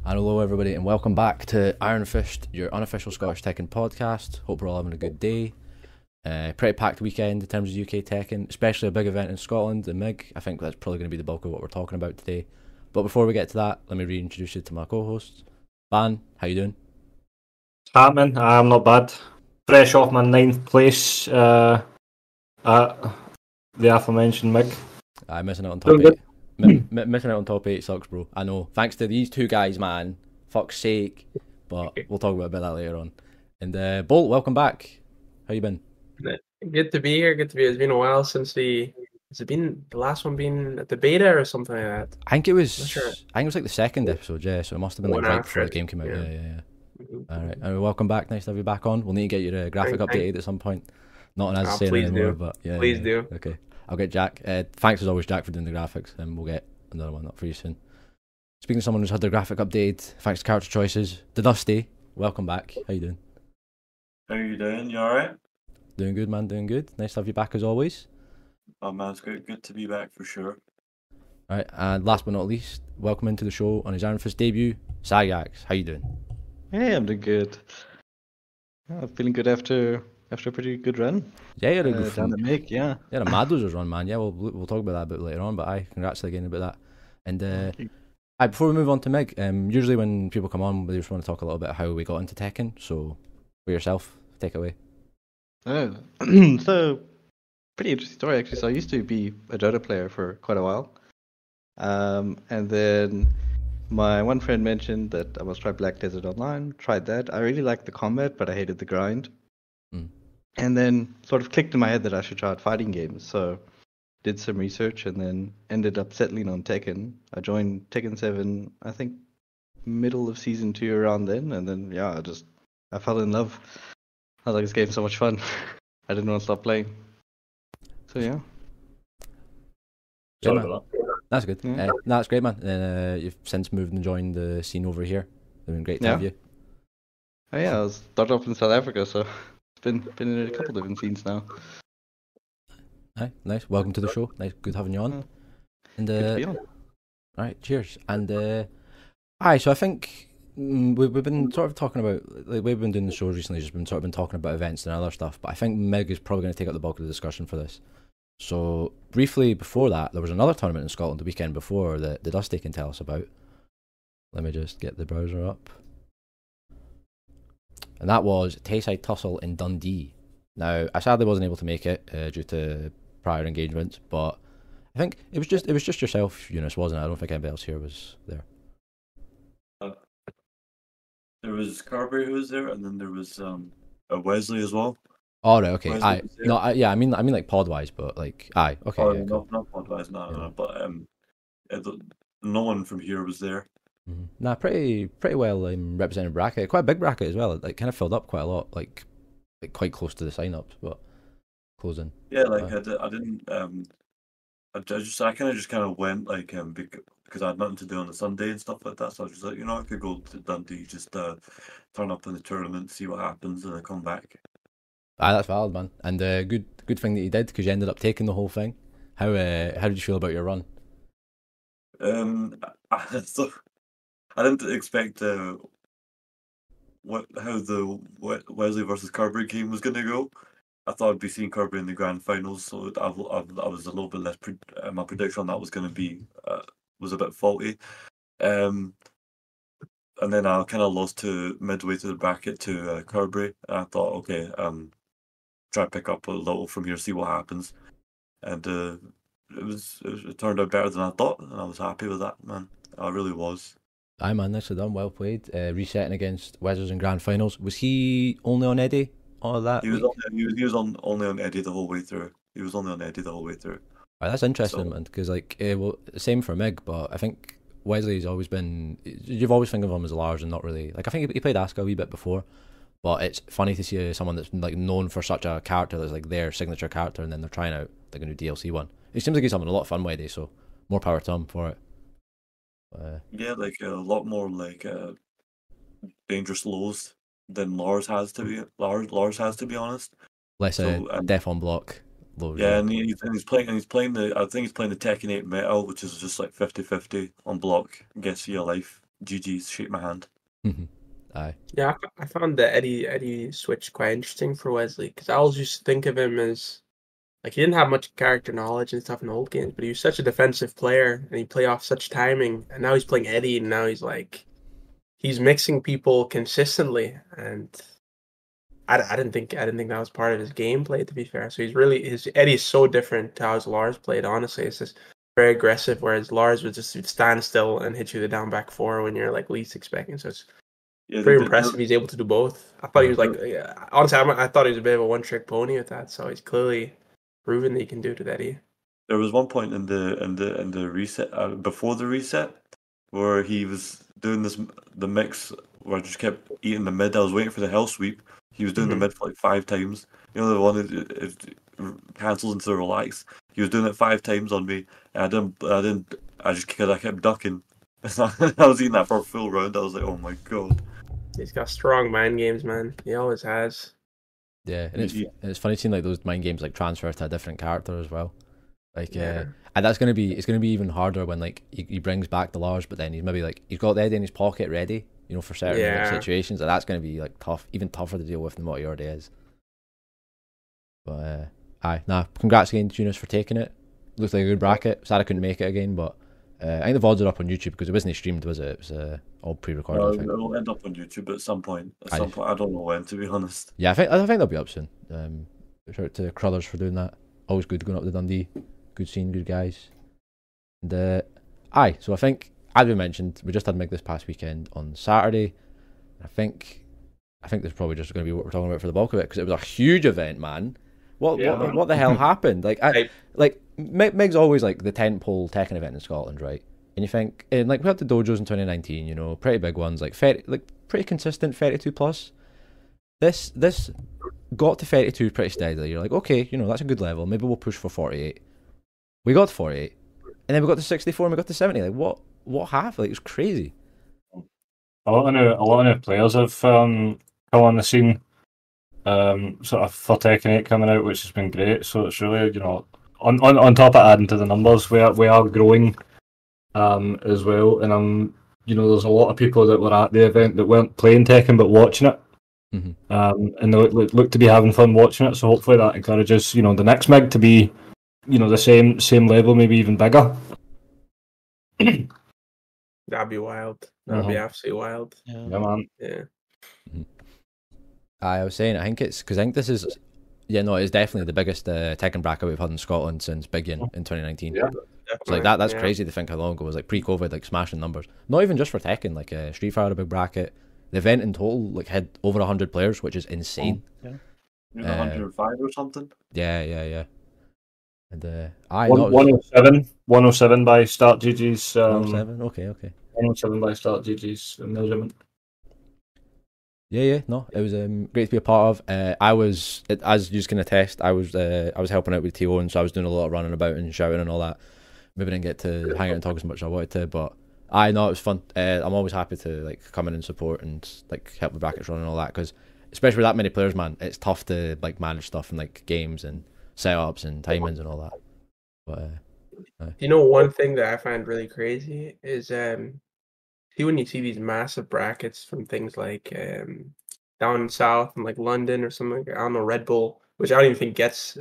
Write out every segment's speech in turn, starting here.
And hello everybody and welcome back to Iron Fist, your unofficial Scottish Tekken podcast. Hope we're all having a good day. Pretty packed weekend in terms of UK Tekken, especially a big event in Scotland, the MIG. I think that's probably going to be the bulk of what we're talking about today. But before we get to that, let me reintroduce you to my co-hosts. Van, how you doing? Happening, I'm not bad. Fresh off my 9th place at the aforementioned MIG. I'm missing out on top 8. Missing out on top 8 sucks, bro. I know. Thanks to these two guys, man. Fuck's sake. But we'll talk about that later on. And Bolt, welcome back. How you been? Good to be here. Good to be. It's been a while since has it been the last one been at the beta or something like that? I think it was. Not sure. I think it was like the second episode. Yeah, so it must have been like right before the game came out. Yeah. All right. Welcome back. Nice to have you back on. We'll need to get your graphic updated at some point. Not as saying anymore, but yeah. Please do. Okay. I'll get Jack. Thanks as always, Jack, for doing the graphics, and we'll get another one up for you soon. Speaking of someone who's had their graphic updated, thanks to Character Choices, the Dusty, welcome back. How you doing? How you doing? You alright? Doing good, man. Doing good. Nice to have you back as always. Oh man, it's good to be back for sure. Alright, and last but not least, welcome into the show on his Iron Fist debut, Sagax. How you doing? Hey, I'm doing good. Feeling good after a pretty good run. Yeah, you had a good down the MIG, yeah. Yeah, a mad losers run, man. Yeah, we'll talk about that a bit later on, but congrats again about that. And before we move on to MIG, usually when people come on, we just want to talk a little bit about how we got into Tekken. So, for yourself, take it away. So, pretty interesting story actually. So I used to be a Dota player for quite a while. And then my one friend mentioned that I must try Black Desert Online. Tried that. I really liked the combat, but I hated the grind. And then sort of clicked in my head that I should try out fighting games. So did some research and then ended up settling on Tekken. I joined Tekken 7, I think, middle of Season 2 around then. And then, yeah, I fell in love. I was like, this game's so much fun. I didn't want to stop playing. So, yeah. Sorry about that. That's good. Yeah. That's great, man. And you've since moved and joined the scene over here. It's been great to have you. Oh, yeah, I started off in South Africa, so it's been in a couple different scenes now. Hi, nice. Welcome to the show. Nice, good having you on. And good to be on. Alright, cheers. And so I think we've been sort of talking about, like, we've been doing the shows recently, just been talking about events and other stuff, but I think MIG is probably going to take up the bulk of the discussion for this. So briefly before that, there was another tournament in Scotland the weekend before that the Dusty can tell us about. Let me just get the browser up. And that was Tayside Tussle in Dundee. Now, I sadly wasn't able to make it due to prior engagements, but I think it was just yourself, Eunice, wasn't it? I don't think anybody else here was there. There was Carberry who was there, and then there was Wesley as well. Oh, right, okay. I mean like pod wise, but like, okay. Oh, yeah, cool. not pod wise, no. But no one from here was there. Mm-hmm. Nah, pretty well represented bracket. Quite a big bracket as well. It like kind of filled up quite a lot, like quite close to the sign-ups, but closing. Yeah, like I didn't. I kind of went like because I had nothing to do on the Sunday and stuff like that. So I was just like, I could go to Dundee, just turn up in the tournament, see what happens, and then come back. That's valid, man. And good thing that you did, because you ended up taking the whole thing. How did you feel about your run? So I didn't expect how the Wesley versus Carberry game was going to go. I thought I'd be seeing Carberry in the grand finals, so I was a little bit less. My prediction on that was going to be was a bit faulty, and then I kind of lost to midway through the bracket to Carberry. And I thought, okay, try to pick up a little from here, see what happens, and it turned out better than I thought, and I was happy with that, man. I really was. Aye, man, nicely done, well played. Resetting against Wizards in grand finals. Was he only on Eddie? All of that. He was only on Eddie the whole way through. That's interesting, man. Because same for MIG, but I think Wesley's always been. You've always think of him as large and not really like. I think he played Asuka a wee bit before, but it's funny to see someone that's like known for such a character that's like their signature character, and then they're trying out like a new DLC one. It seems like he's having a lot of fun with it, so more power to him for it. Yeah, like a lot more like dangerous lows than Lars has to be. Lars has to be honest. Less death on block. Low, yeah, and he's playing the. I think he's playing the Tekken 8 Metal, which is just like 50-50 on block. Gets you a life GG's, shake my hand. Aye. Yeah, I found the Eddie switch quite interesting for Wesley because I always used to think of him as like he didn't have much character knowledge and stuff in old games, but he was such a defensive player and he played off such timing. And now he's playing Eddie, and now he's mixing people consistently, and I didn't think that was part of his gameplay, to be fair. So his Eddie is so different to how his Lars played. Honestly, it's just very aggressive, whereas Lars would just stand still and hit you the down back four when you're like least expecting. So it's pretty impressive. He's able to do both. I thought he was like, honestly, I thought he was a bit of a one-trick pony with that. So he's clearly proven that he can do it with Eddie. There was one point in the reset before the reset where he was doing the mix where I just kept eating the mid. I was waiting for the hell sweep. He was doing the mid for like 5 times. You know, the one that cancels into the relax. He was doing it 5 times on me, and I kept ducking. I was eating that for a full round. I was like, oh my god. He's got strong mind games, man. He always has. Yeah, and it's funny seeing like those mind games like transfer to a different character as well. Like, and it's gonna be even harder when like he brings back the Lars, but then he's got the Eddie in his pocket ready, you know, for certain situations, and that's gonna be like tough, even tougher to deal with than what he already is. But congrats again, Tunis, for taking it. Looks like a good bracket. Sad I couldn't make it again, but I think the VODs are up on YouTube because it wasn't streamed, was it? It was all pre-recorded. I think it'll end up on YouTube at some point. I don't know when, to be honest. Yeah, I think they'll be up soon. Shout out to Crullers for doing that. Always good going up to Dundee. Good seeing good guys. And so I think, as we mentioned, we just had MIG this past weekend on Saturday. I think this is probably just going to be what we're talking about for the bulk of it, because it was a huge event, man. What the hell happened? Like MIG's always like the tentpole Tekken event in Scotland, right? And you think, and like we had the dojos in 2019, you know, pretty big ones, like pretty consistent 32 plus. This got to 32 pretty steadily. You're like, okay, you know, that's a good level. Maybe we'll push for 48. We got to 48, and then we got to 64, and we got to 70. Like, what happened? Like, it was crazy. A lot of new players have come on the scene, sort of for Tekken 8 coming out, which has been great. So it's really, you know, on top of adding to the numbers, we are growing as well. And you know, there's a lot of people that were at the event that weren't playing Tekken but watching it. And they look to be having fun watching it. So hopefully that encourages, you know, the next MIG to be, you know, the same level, maybe even bigger. That'd be wild. That'd be absolutely wild. Yeah, man. Yeah. I was saying, I think this is, it's definitely the biggest Tekken bracket we've had in Scotland since Big Yin in 2019. Yeah. So like that's crazy to think how long ago it was, like pre-COVID, like smashing numbers. Not even just for Tekken, like Street Fighter had a big bracket. The event in total like had over 100 players, which is insane. 105 or something. Yeah. And 107 by Start GG's. 107. Okay. 107 by Start GG's measurement. Yeah. No, it was great to be a part of. I was, as you can attest, I was helping out with TO, and so I was doing a lot of running about and shouting and all that. Maybe I didn't get to hang out and talk as much as I wanted to, but I know it was fun. I'm always happy to like come in and support and like help the brackets run and all that, because especially with that many players, man, it's tough to like manage stuff and like games and setups and timings and all that. But you know, one thing that I find really crazy is when you see these massive brackets from things like down south and like London or something like, I don't know, Red Bull, which I don't even think gets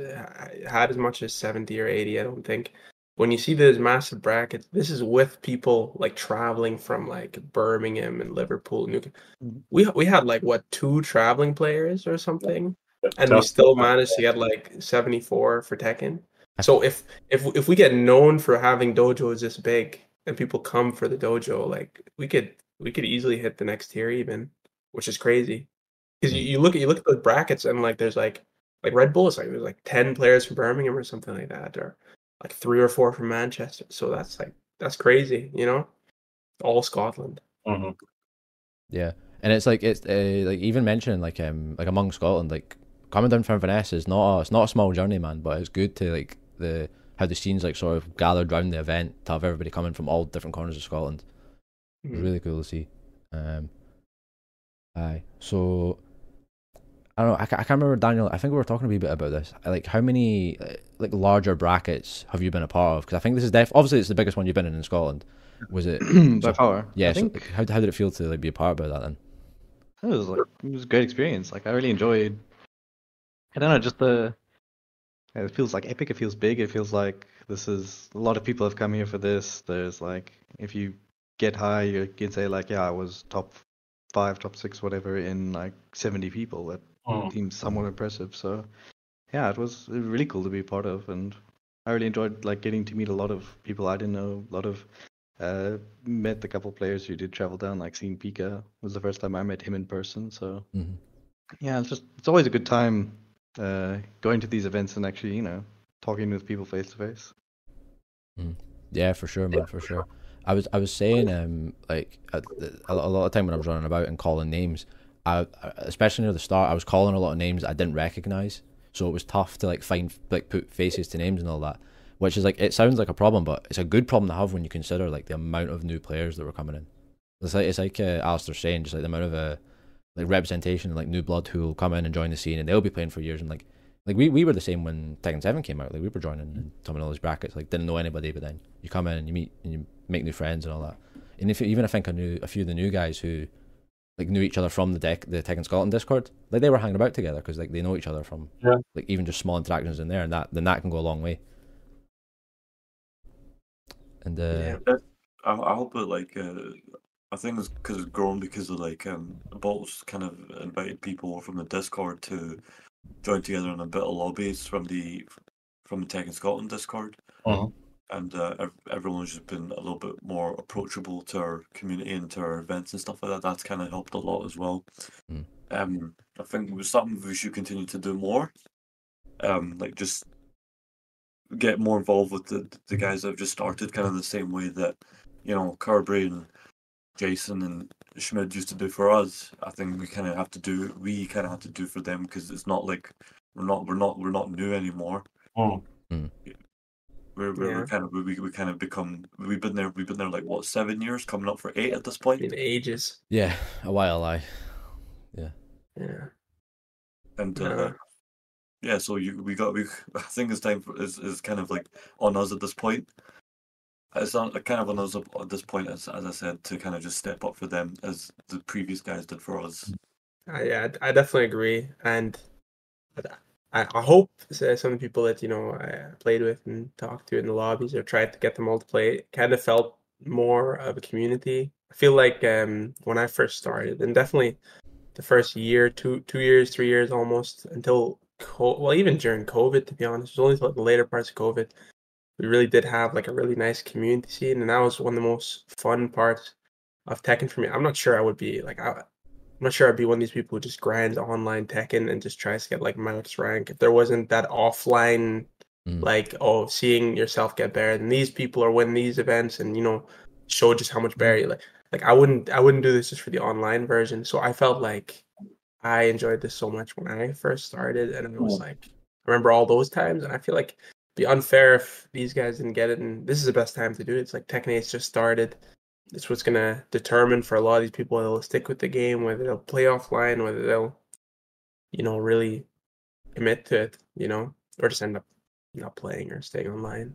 had as much as 70 or 80, I don't think. When you see those massive brackets, this is with people like traveling from like Birmingham and Liverpool. We had like 2 traveling players or something, and we still managed to get like 74 for Tekken. So if we get known for having dojos this big and people come for the dojo, like we could easily hit the next tier even, which is crazy. Because you look at those brackets and like there's like Red Bull is like there's like 10 players from Birmingham or something like that, or like 3 or 4 from Manchester. So that's crazy, you know, all Scotland. Yeah, and it's like even mentioning like among Scotland, like coming down from Inverness is not a small journey, man. But it's good to like how the scenes like sort of gathered around the event to have everybody coming from all different corners of Scotland. It was really cool to see. So I don't know. I can't remember, Daniel. I think we were talking a wee bit about this. Like, how many like larger brackets have you been a part of? Because I think this is obviously it's the biggest one you've been in Scotland. Was it By far. Yeah. I So think like, how did it feel to like be a part of that then? it was a great experience. Like I really enjoyed. I don't know, just it feels like epic. It feels big. It feels like this is a lot of people have come here for this. There's like if you get high, you can say like, yeah, I was top 5, top 6, whatever in like 70 people. That seems somewhat impressive. So yeah, it was really cool to be a part of, and I really enjoyed like getting to meet a lot of people I didn't know. A lot of met a couple players who did travel down. Like seeing Pika was the first time I met him in person. So Mhm. yeah, it's always a good time going to these events and actually talking with people face to face. Yeah, for sure, man, for sure. I was saying, like a lot of time when I was running about and calling names, especially near the start, I was calling a lot of names I didn't recognize, so it was tough to like put faces to names and all that, which is like it sounds like a problem, but it's a good problem to have when you consider like the amount of new players that were coming in. It's like Alistair's saying, just like the amount of like representation, like new blood who will come in and join the scene, and they'll be playing for years, and like we were the same when Tekken 7 came out. Like we were joining and coming in all these brackets, like didn't know anybody, but then you come in and you meet and you make new friends and all that. And I think I knew a few of the new guys who like knew each other from the Tekken Scotland Discord. Like they were hanging about together because like they know each other from like even just small interactions in there, and that can go a long way. And I hope it like I think it's because it's grown because of like Bolt's kind of invited people from the Discord to join together in a bit of lobbies from the Tekken Scotland Discord, and everyone's just been a little bit more approachable to our community and to our events and stuff like that. That's kind of helped a lot as well. I think it was something we should continue to do more. Like just get more involved with the guys that have just started, kind of the same way that Carberry and Jason and Schmid used to do for us. I think we kind of have to do for them, because it's not like we're not new anymore. We're kind of we kind of become we've been there like what, 7 years, coming up for 8 at this point. In ages. yeah, a while. Yeah. And so I think it's time is kind of like on us at this point. It's not kind of on us at this point, as I said, to kind of just step up for them as the previous guys did for us. I definitely agree, and I hope some of the people that I played with and talked to in the lobbies or tried to get them all to play kind of felt more of a community. I feel like when I first started, and definitely the first year, 2 years, 3 years almost, until even during COVID, to be honest, it was only until the later parts of COVID, we really did have like a really nice community scene, and that was one of the most fun parts of Tekken for me. I'm not sure I would be like I'm not sure I'd be one of these people who just grinds online Tekken and just tries to get like max rank if there wasn't that offline like seeing yourself get better than these people or win these events and show just how much better you like I wouldn't do this just for the online version. So I felt like I enjoyed this so much when I first started, and it was like I remember all those times, and I feel like it'd be unfair if these guys didn't get it, and this is the best time to do it. It's like Tekken 8's just started. It's what's gonna determine for a lot of these people whether they'll stick with the game, whether they'll play offline, whether they'll, really commit to it, or just end up not playing or staying online.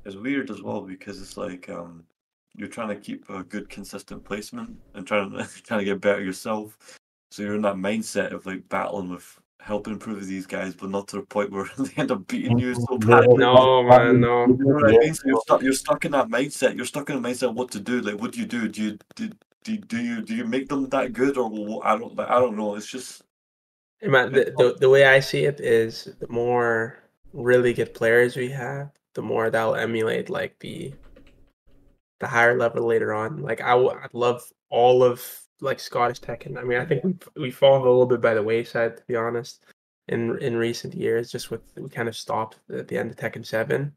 It's weird as well because it's like you're trying to keep a good consistent placement and trying to get better yourself. So you're in that mindset of like battling with helping improve these guys, but not to the point where they end up beating you so bad. No, man, no. You know what I mean? So you're stuck in that mindset. You're stuck in the mindset of what to do. Like, what do you do? Do you make them that good, or I don't know. It's just Man, the way I see it is the more really good players we have, the more that'll emulate like the higher level later on. Like I'd love all of like Scottish Tekken. I mean, I think we fallen a little bit by the wayside, to be honest, in recent years. Just we kind of stopped at the end of Tekken 7.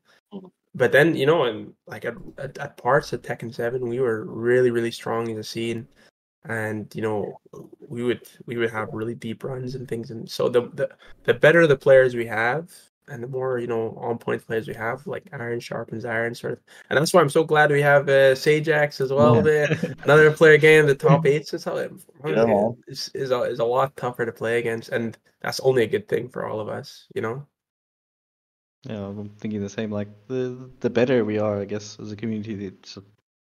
But then and like at parts of Tekken 7, we were really, really strong as a scene, and we would have really deep runs and things. And so the better the players we have, and the more on point players we have, like iron sharpens iron, sort of. And that's why I'm so glad we have Sajax as well. Another player getting the top 8s and stuff. Is a lot tougher to play against, and that's only a good thing for all of us. Yeah, I'm thinking the same. Like the better we are, I guess, as a community, it's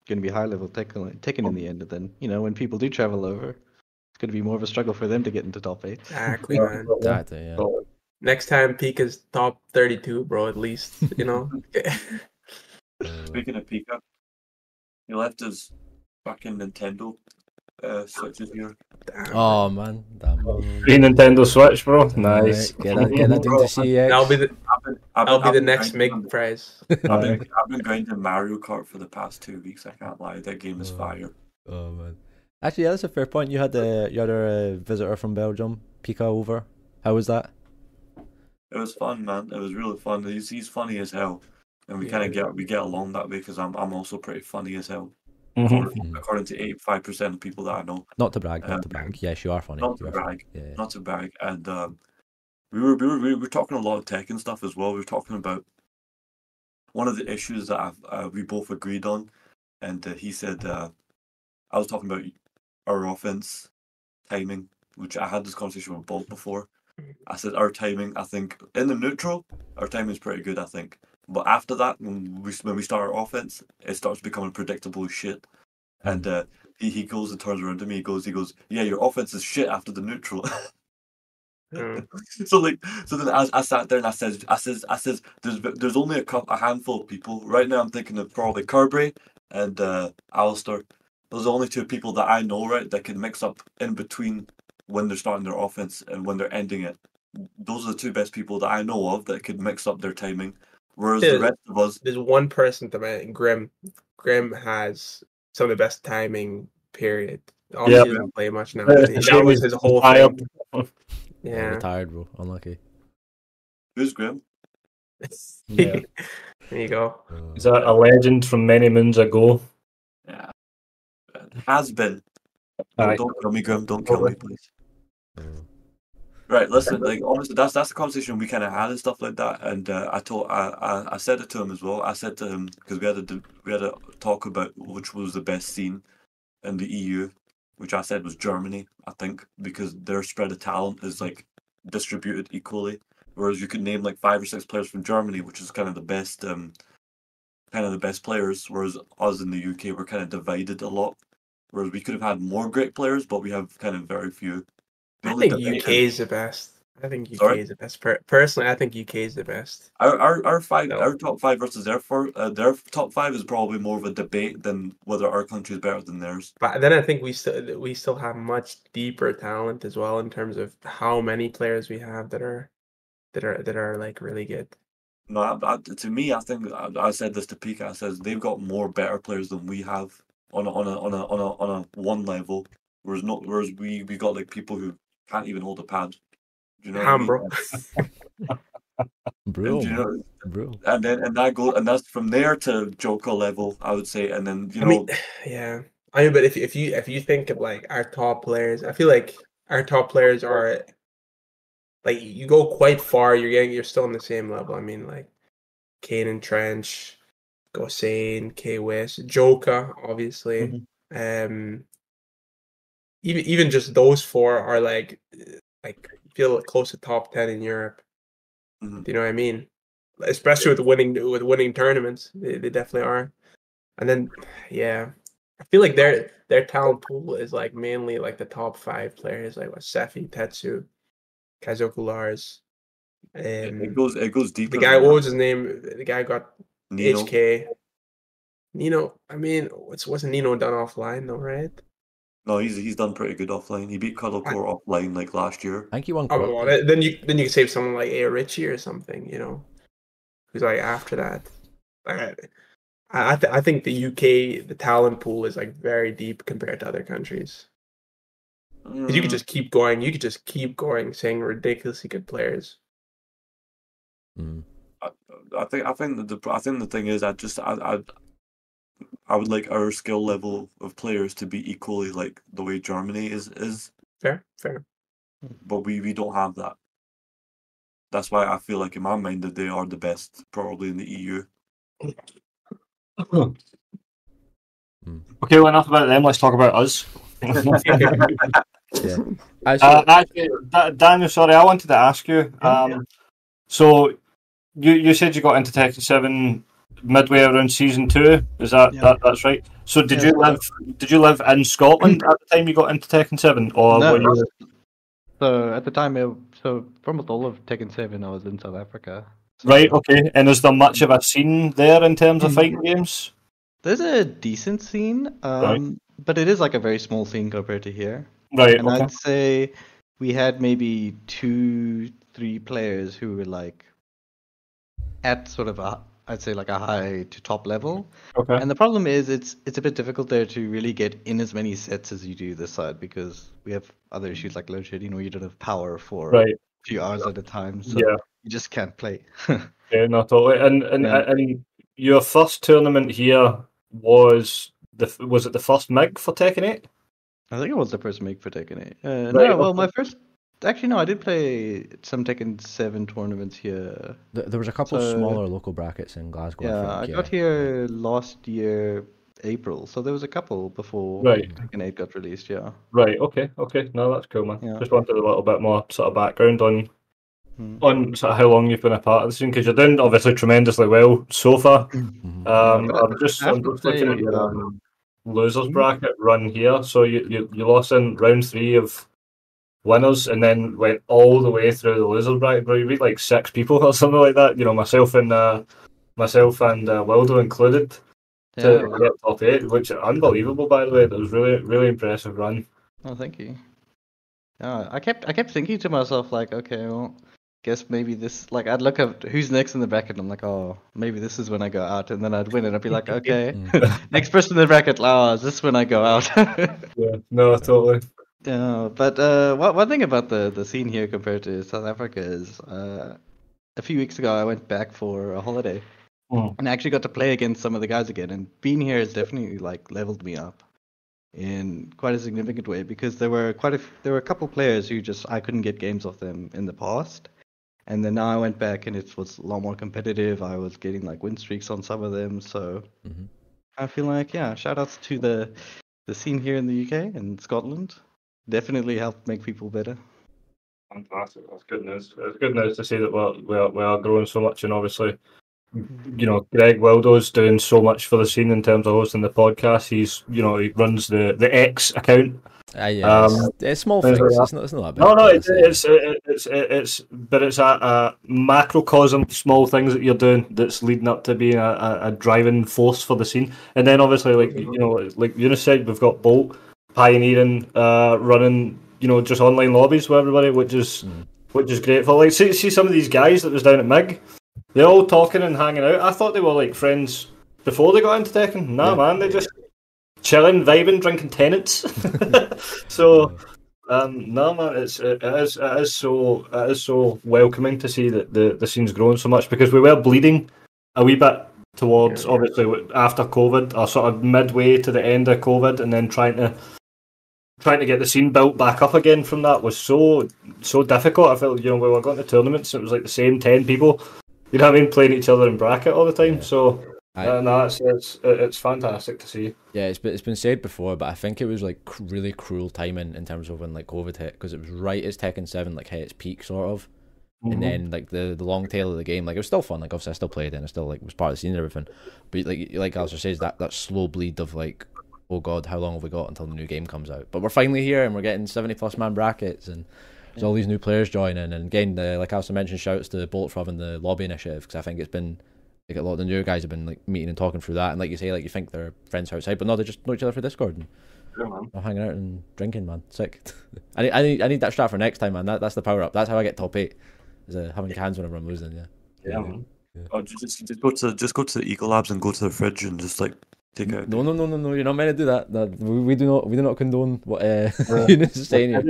going to be high level Tekken in the end. And then when people do travel over, it's going to be more of a struggle for them to get into top 8. Exactly, man. Exactly, yeah. Next time, Pika's top 32, bro. At least, Speaking of Pika, he left his fucking Nintendo switches here. Damn, Oh man, damn. Free Nintendo Switch, bro. Nice. Get that down to CX. that'll be the next MIG prize. I've been grinding Mario Kart for the past 2 weeks. I can't lie. That game is fire. Oh man. Actually, yeah, that's a fair point. You had a visitor from Belgium, Pika, over. How was that? It was fun, man. It was really fun. He's funny as hell, and we kind of get along that way because I'm also pretty funny as hell. According to 85% of people that I know. Not to brag, not to brag. Yes, you are funny. Not to brag. Yeah. Not to brag. And we were talking a lot of tech and stuff as well. We were talking about one of the issues that we both agreed on, and he said I was talking about our offense timing, which I had this conversation with Bob before. I said our timing, I think, in the neutral, our timing is pretty good, I think. But after that, when we start our offense, it starts becoming predictable as shit. And he goes and turns around to me. He goes, yeah, your offense is shit after the neutral. So then I sat there and I says, there's only a handful of people right now. I'm thinking of probably Carberry and Alistair. Those are the only two people that I know, right, that can mix up in between when they're starting their offense and when they're ending it. Those are the two best people that I know of that could mix up their timing. Whereas the rest of us, there's one person to man, Grim. Grim has some of the best timing. Period. Obviously, he doesn't play much now. That was his whole thing. Yeah, retired, bro. Unlucky. Who's Grim? Yeah. There you go. Is that a legend from many moons ago? Yeah, has been. Don't kill me, Grim. Don't kill me, please. Right, listen. Like honestly, that's the conversation we kind of had and stuff like that. And I said it to him as well. I said to him because we had a talk about which was the best scene in the EU, which I said was Germany. I think because their spread of talent is like distributed equally, whereas you could name like 5 or 6 players from Germany, which is kind of the best players. Whereas us in the UK, we're kind of divided a lot. Whereas we could have had more great players, but we have kind of very few. I think UK is the best. I think UK is the best. Personally, I think UK is the best. Our top 5 versus their top 5 is probably more of a debate than whether our country is better than theirs. But then I think we still have much deeper talent as well in terms of how many players we have that are like really good. No, to me, I think I said this to Pika. I says they've got more better players than we have on a one level, whereas we got like people who can't even hold a pad. Do you know what I mean? Bro. And that's from there to Joker level, I would say, and then yeah. I mean, but if you think of like our top players, I feel like our top players are like you go quite far, you're still on the same level. I mean, like Kane and Trench, Gosane, K West, Joker, obviously. Mm-hmm. Even just those 4 are like feel close to top 10 in Europe. Mm-hmm. Do you know what I mean? Especially with winning tournaments, they definitely are. And then I feel like their talent pool is like mainly like the top 5 players, like Sefi, Tetsu, Kaizoku Lars. It goes deeper. The guy, what was his name? The guy got Nino. HK. Nino. I mean, wasn't Nino done offline though, right? No, he's done pretty good offline. He beat Cuddlecore offline like last year. I think he won. Then you can save someone like A Richie or something, who's like after that. I think the UK, the talent pool is like very deep compared to other countries. You could just keep going. You could just keep going, saying ridiculously good players. I think the thing is I would like our skill level of players to be equally like the way Germany is. Fair. But we don't have that. That's why I feel like in my mind that they are the best probably in the EU. Okay, well, enough about them. Let's talk about us. Actually, Daniel, sorry, I wanted to ask you. So you said you got into Tekken 7 midway around season 2. Is that, Yeah. that's right? So did Yeah, you live in Scotland at the time you got into Tekken 7, or No. were you? So at the time, so for almost all of Tekken 7, I was in South Africa. So Right, okay. And is there much of a scene there in terms of fighting games? there's a decent scene, but it is like a very small scene compared to here. Right, And okay. I'd say we had maybe 2-3 players who were like at sort of I'd say like a high to top level. Okay. And the problem is it's a bit difficult there to really get in as many sets as you do this side because we have other issues like load shedding where you don't have power for Right. a few hours at a time. So Yeah. you just can't play. Yeah, no, totally. And your first tournament here was it the first MIG for Tekken 8? I think it was the first MIG for Tekken 8. Right, No, well, okay. my first. Actually, no, I did play some Tekken 7 tournaments here. There was a couple So- smaller local brackets in Glasgow. Yeah, I think, got here last year, April. So there was a couple before Right. Tekken 8 got released, yeah. Right, okay. No, that's cool, man. Yeah. Just wanted a little bit more sort of background on Hmm. sort of how long you've been a part of the scene, because you're doing obviously tremendously well so far. Mhm. I'm just I have to looking at say, your losers bracket run here. So you lost in round 3 of winners, and then went all the way through the losers bracket. Bro, you beat like 6 people or something like that. You know, myself and Wildo included to yeah. get top 8, which is unbelievable, by the way. That was really impressive run. Oh, thank you. Yeah, I kept thinking to myself like, okay, well, guess maybe this. Like, I'd look at who's next in the bracket, and I'm like, oh, maybe this is when I go out, and then I'd win, and I'd be like, okay, next person in the bracket, oh, is this when I go out? Yeah, no, totally. Yeah, but one thing about the scene here compared to South Africa is a few weeks ago I went back for a holiday and I actually got to play against some of the guys again, and being here has definitely like leveled me up in quite a significant way because there were a couple players who just I couldn't get games off them in the past, and then now I went back and it was a lot more competitive. I was getting like win streaks on some of them, so Mhm. I feel like shout outs to the scene here in the UK and Scotland. Definitely helped make people better. Fantastic. That's good news. It's good news to see that we're growing so much, and obviously, you know, Greg Wildo's doing so much for the scene in terms of hosting the podcast. He runs the X account. Yeah, it's small things things. like It's not that big. No, but it's a macrocosm of small things that you're doing that's leading up to being a driving force for the scene. And then obviously, like like Eunice said, we've got Bolt pioneering, running, just online lobbies with everybody, which is great. For like, see some of these guys that was down at MIG, they're all talking and hanging out. I thought they were like friends before they got into Tekken. Nah, man, they just chilling, vibing, drinking Tenants. So. No, man, it is so welcoming to see that the scene's grown so much, because we were bleeding a wee bit towards obviously after COVID, or sort of midway to the end of COVID, and then trying to get the scene built back up again from that was so difficult. I felt we were going to tournaments and it was like the same 10 people, you know what I mean, playing each other in bracket all the time. So. No, it's fantastic to see. Yeah, it's been said before, but I think it was like really cruel timing in terms of when like COVID hit, because it was right as Tekken 7 like hit its peak sort of, and then like the long tail of the game, like it was still fun. Like obviously I still played and I still like was part of the scene and everything, but like Alistair says, that slow bleed of like, oh god, how long have we got until the new game comes out? But we're finally here and we're getting 70+ man brackets and there's all these new players joining. And again, like Alistair mentioned, shouts to Bolt for having the lobby initiative, because I think it's been. Like a lot of the new guys have been like meeting and talking through that, and like you say, like you think they're friends outside, but no, they just know each other for Discord and they're hanging out and drinking, man. Sick. I need that strat for next time, man. That's the power up. That's how I get top 8. Is having cans whenever I'm losing. Yeah. Man. Oh, just go to the Eagle Labs and go to the fridge and just like take out. No. You're not meant to do that. We do not condone what Eunice is saying here.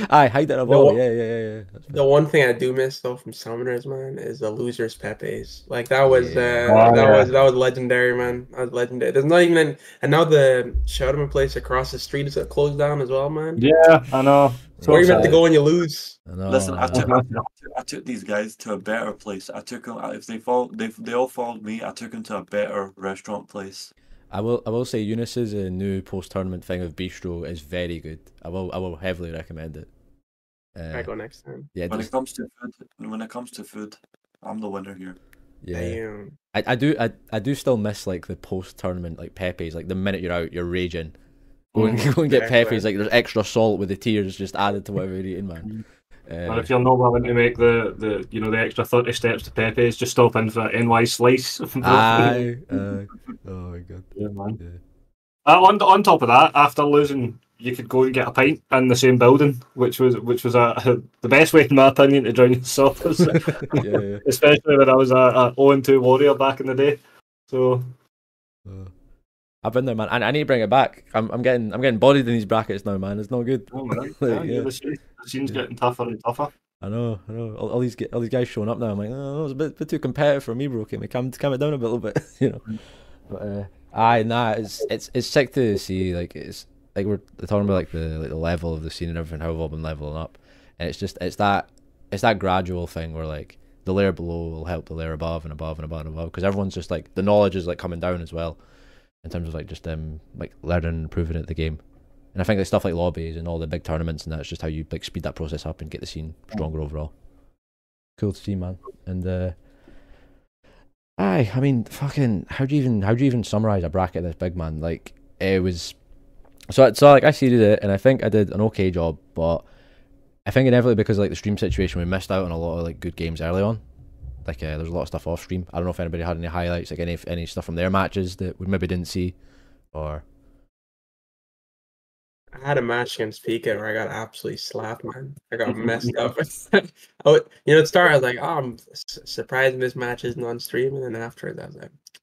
Aye, hide it in a ball. Yeah. The one thing I do miss though from Summoners, man, is the losers Pepe's. Like that was that was legendary, man. That was legendary. There's not even and now the Showdown place across the street is closed down as well, man. Yeah, I know. So where you meant to go when you lose? Listen, I took these guys to a better place. I took them. If they all followed me. I took them to a better restaurant place. I will say Eunice's new post tournament thing of Bistro is very good. I will heavily recommend it. I go next time. Yeah, When it comes to food, I'm the winner here. yeah. Damn. I do still miss like the post tournament like Pepe's. Like the minute you're out, you're raging. Go and get Yeah, Pepe's. man. Like there's extra salt with the tears just added to whatever you're eating, man. And if you're not willing to make the the extra 30 steps to Pepe's, just stop in for an NY slice. Aye. Oh my god. Yeah, man. Yeah. On top of that, after losing, you could go and get a pint in the same building, which was the best way, in my opinion, to join your suffers. Yeah. Especially when I was a 0-2 warrior back in the day. So I've been there, man. I need to bring it back. I'm getting bodied in these brackets now, man. It's not good. oh, man. Like, Yeah, yeah. the scene's getting tougher and tougher. I know. All these guys showing up now. I'm like, oh, it's a bit too competitive for me, bro. Can we calm it down a little bit, you know? But it's sick to see. Like it's like we're talking about like the level of the scene and everything, how we've all been leveling up, and it's that gradual thing where like the layer below will help the layer above and above and above and above, because everyone's just like the knowledge is like coming down as well, in terms of like just like learning and improving at the game. And I think like stuff like lobbies and all the big tournaments and that's just how you like speed that process up and get the scene stronger overall. Cool to see, man. And I mean, fucking, how do you even summarize a bracket this big, man? Like it was, so like I seeded it and I think I did an okay job, but I think inevitably because of like the stream situation, we missed out on a lot of like good games early on. Like there's a lot of stuff off stream. I don't know if anybody had any highlights, like any stuff from their matches that we maybe didn't see, or. I had a match against Pika where I got absolutely slapped, man. I got messed up. It started, I was like, oh, I'm surprised this match isn't on stream. And then afterwards, I was like, it's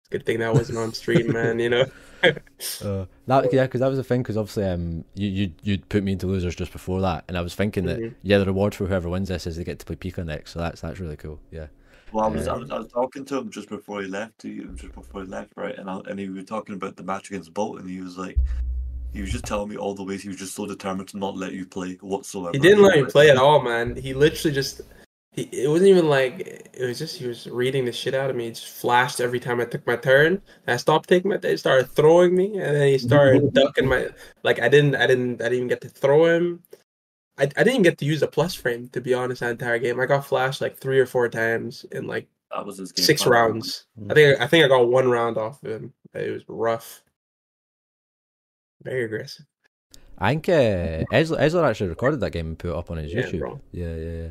a good thing that wasn't on stream, man, you know? Because that was the thing, because obviously you'd put me into losers just before that. And I was thinking that, the reward for whoever wins this is they get to play Pika next. So that's really cool, yeah. Well, I was talking to him just before he left, right? And he was talking about the match against Bolt, and he was just telling me all the ways he was just so determined to not let you play whatsoever. He didn't let me play at all, man. He literally it wasn't even like, it was just, he was reading the shit out of me. He just flashed every time I took my turn. And I stopped taking my turn, he started throwing me, and then he started ducking my, like I didn't even get to throw him. I didn't get to use a plus frame, to be honest, that entire game. I got flashed like 3 or 4 times in like that was his game 6 rounds. I think I got 1 round off of him. It was rough. Very aggressive. I think Ezler actually recorded that game and put it up on his YouTube. Bro. Yeah.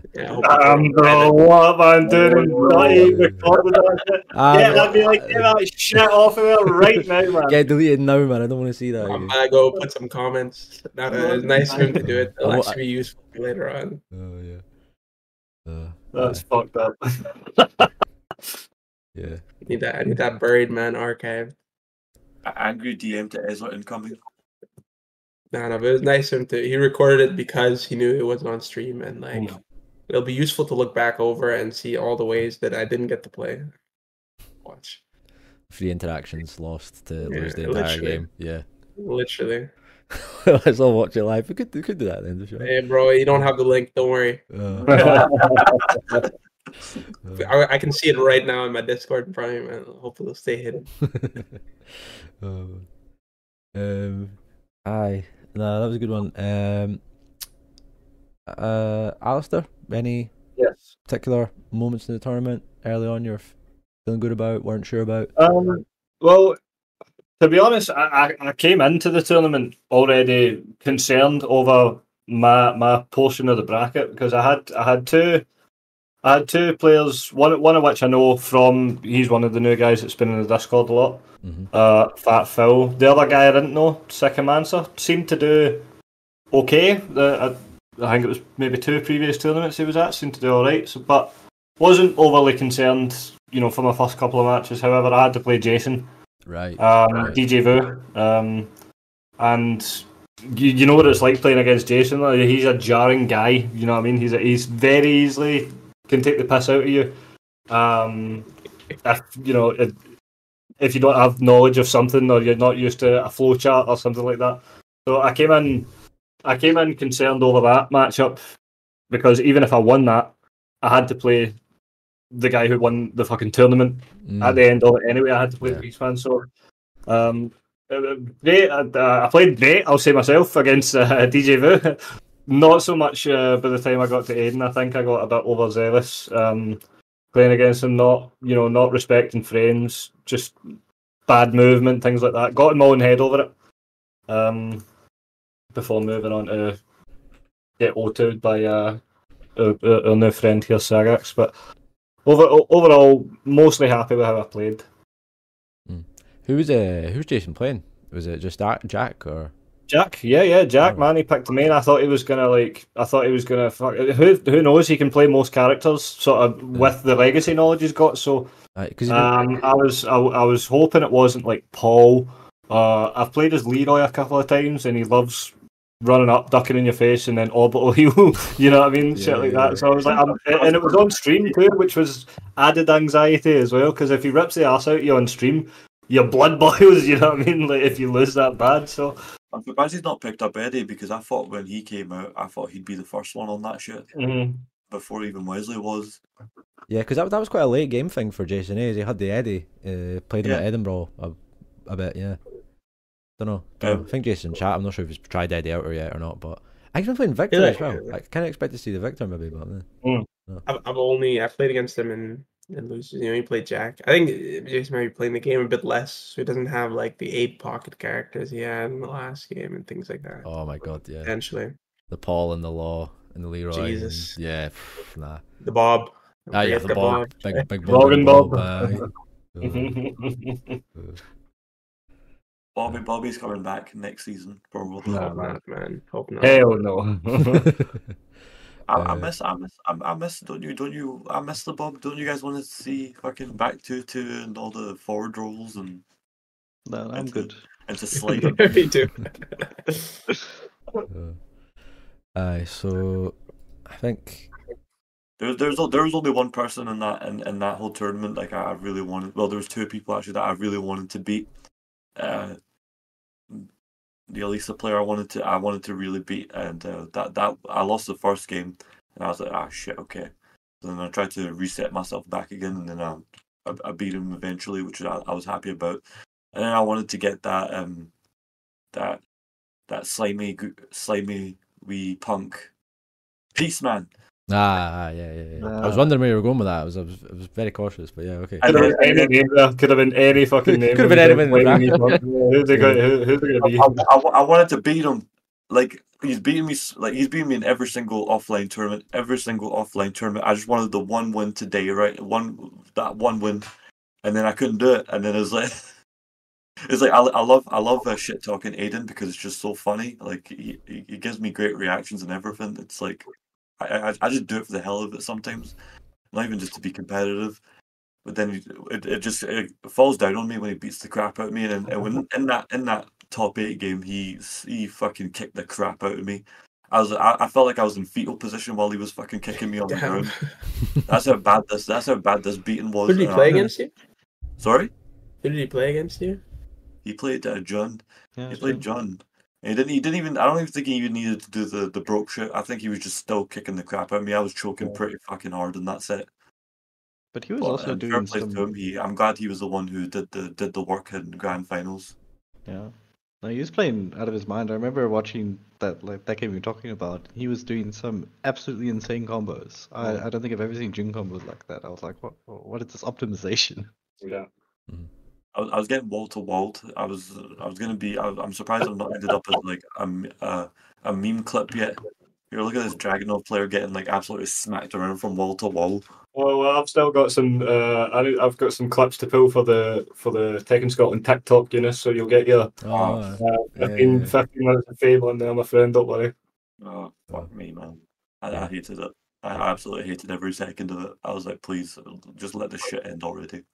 Bro, what am I doing? Not even recording that shit. I'd be like, get that shit off of there right now, man. Get deleted now, man. I don't want to see that. I'm gonna go put some comments. It's nice of him to do it. It'll actually be useful later on. Oh yeah. That's fucked up. Yeah. I need that buried man archive. Angry DM to Ezra incoming. No, but it was nice of him to. He recorded it because he knew it wasn't on stream, and like it'll be useful to look back over and see all the ways that I didn't get to play. Watch. Free interactions lost to lose the entire game. Yeah. Literally. Let's all watch it live. We could do that then, sure. Hey, bro, you don't have the link. Don't worry. I can see it right now in my Discord in front of me, man. Hopefully it'll stay hidden. Aye. No, that was a good one. Alistair, any particular moments in the tournament early on you're feeling good about, weren't sure about? Well, to be honest, I came into the tournament already concerned over my portion of the bracket, because I had two players, one of which I know from, he's one of the new guys that's been in the Discord a lot. Fat Phil. The other guy I didn't know, Sycomancer, seemed to do okay. I think it was maybe 2 previous tournaments he was at, seemed to do alright, but wasn't overly concerned, for my first couple of matches. However, I had to play Jason. Right. DJ Vu. And you know what it's like playing against Jason. He's a jarring guy, you know what I mean? He's very easily can take the piss out of you. If you don't have knowledge of something, or you're not used to a flow chart or something like that. So I came in concerned over that matchup, because even if I won that, I had to play the guy who won the fucking tournament at the end of it anyway. I had to play the Beastman. So great. I played great, I'll say myself, against DJ Vu. not so much by the time I got to Aiden. I think I got a bit overzealous playing against him, not respecting frames, just bad movement, things like that. Got in my own head over it before moving on to get O2'd by our new friend here, Sagax. But overall, mostly happy with how I played. Who's Jason playing? Was it just Jack or Jack? Yeah, Jack. Oh. Man, he picked him in. I thought he was gonna Who knows? He can play most characters, sort of with the legacy knowledge he's got. So, because I was hoping it wasn't like Paul. I've played as Leroy a couple of times, and he loves running up, ducking in your face, and then orbital heal. You know what I mean? Shit like that. So I was like, and it was on stream too, which was added anxiety as well. Because if he rips the ass out of you on stream, your blood boils. You know what I mean? Like if you lose that bad. So I'm surprised he's not picked up Eddie, because I thought when he came out, I thought he'd be the first one on that shit before even Wesley was. yeah, because that was quite a late game thing for Jason. He had the Eddie, played him at Edinburgh a bit. Yeah, don't know. I think Jason chat. I'm not sure if he's tried Eddie out yet or not, but I've been playing Victor as well. I kind of expect to see the Victor maybe, but no. I've played against him and loses. He played Jack. I think Jason might be playing the game a bit less, so he doesn't have like the 8 pocket characters he had in the last game and things like that. Oh my god, yeah. Potentially. The Paul and the Law and the Leroy. Jesus. And, nah. The Bob. Yeah, the Bob. Big Rogan Bob. Bobby's coming back next season for World Cup. No, not, man. Hope not. Hell no. I miss. Don't you? I miss the Bob. Don't you guys want to see fucking back to and all the forward rolls and? No, I'm good. And to slide. Me too. So I think there was only one person in that whole tournament like I really wanted. Well, there was 2 people actually that I really wanted to beat. The Elisa player I wanted to really beat, and that I lost the first game, and I was like, shit, okay. So then I tried to reset myself back again, and then I beat him eventually, which I was happy about. And then I wanted to get that slimy wee punk Peace Man. yeah. I was wondering where you were going with that. I was very cautious, but yeah, okay. Could have been any fucking name. Could have been anyone. Who's it gonna be? I wanted to beat him. Like he's beating me in every single offline tournament. I just wanted the one win today, right? That one win, and then I couldn't do it. And then it's like I love shit talking Aiden because it's just so funny. Like he gives me great reactions and everything. It's like I just do it for the hell of it sometimes, not even just to be competitive. But then it falls down on me when he beats the crap out of me, and when in that top 8 game he fucking kicked the crap out of me. I felt like I was in fetal position while he was fucking kicking me on the ground. That's how bad this beating was. Who did he play against you? Sorry? Who did he play against you? He played John. Yeah, He played John. And he didn't even. I don't even think he even needed to do the broke shit. I think he was just still kicking the crap out of me. I was choking pretty fucking hard in that set. But he was also doing fair play to him. I'm glad he was the one who did the work in grand finals. Yeah. No, he was playing out of his mind. I remember watching that game you're talking about. He was doing some absolutely insane combos. I don't think I've ever seen Jin combos like that. I was like, what is this optimization? Yeah. Mm-hmm. I was getting wall to wall. I'm surprised I've not ended up as like a meme clip yet. You're looking at this Dragunov player getting like absolutely smacked around from wall to wall. Well, I've still got some. I've got some clips to pull for the Tekken Scotland TikTok, So you'll get your 15 minutes of fame on there, my friend. Don't worry. Oh, fuck me, man! I hated it. I absolutely hated every second of it. I was like, please, just let this shit end already.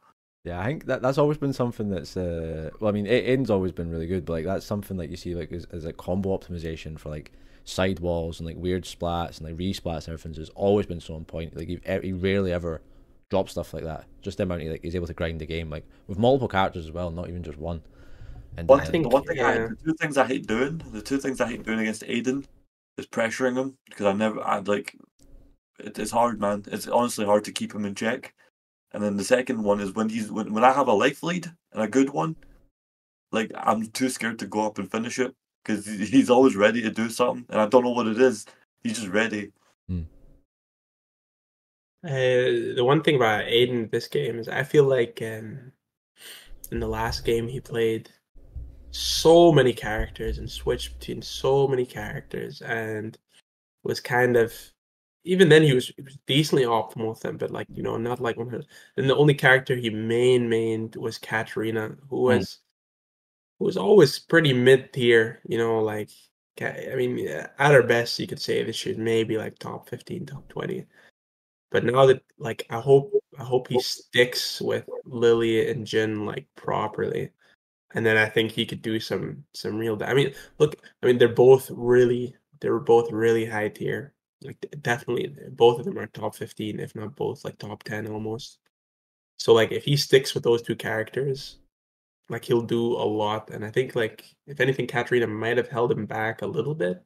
Yeah, I think that's always been something that's well, I mean, Aiden's always been really good, but like that's something like you see like as like combo optimization for like side walls and like weird splats and like resplats and everything has always been so on point. Like he rarely ever drops stuff like that. Just the amount he's able to grind the game like with multiple characters as well, not even just one. And the two things I hate doing against Aiden is pressuring him because it's hard, man. It's honestly hard to keep him in check. And then the second one is when I have a life lead and a good one, like I'm too scared to go up and finish it because he's always ready to do something, and I don't know what it is. He's just ready. The one thing about Aiden this game is I feel like in the last game he played so many characters and switched between so many characters and was kind of even then he was decently optimal with them, but like not like 100. And the only character he mained was Katarina, who was always pretty mid tier. Like I mean, at her best, you could say this should maybe like top 15, top 20. But now that like I hope he sticks with Lily and Jin like properly, and then I think he could do some real. I mean, look, I mean they were both really high tier. Like definitely, both of them are top 15, if not both, like top 10 almost. So like if he sticks with those two characters, like he'll do a lot. And I think like if anything, Katarina might have held him back a little bit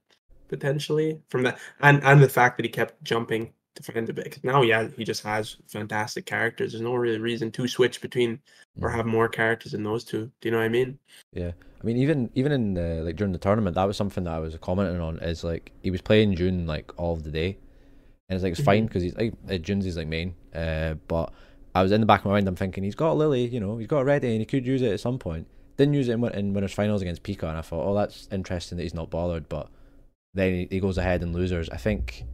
potentially from that, and the fact that he kept jumping to find the bit. Now, yeah, he just has fantastic characters. There's no really reason to switch between or have more characters than those two. Do you know what I mean? Yeah, I mean, even in like during the tournament, that was something that I was commenting on. Is like he was playing June like all of the day, and it's like it's fine because he's like June's his like main. But I was in the back of my mind, I'm thinking he's got Lily, he's got it ready, and he could use it at some point. Didn't use it in winners finals against Pika, and I thought, oh, that's interesting that he's not bothered. But then he goes ahead in losers. I think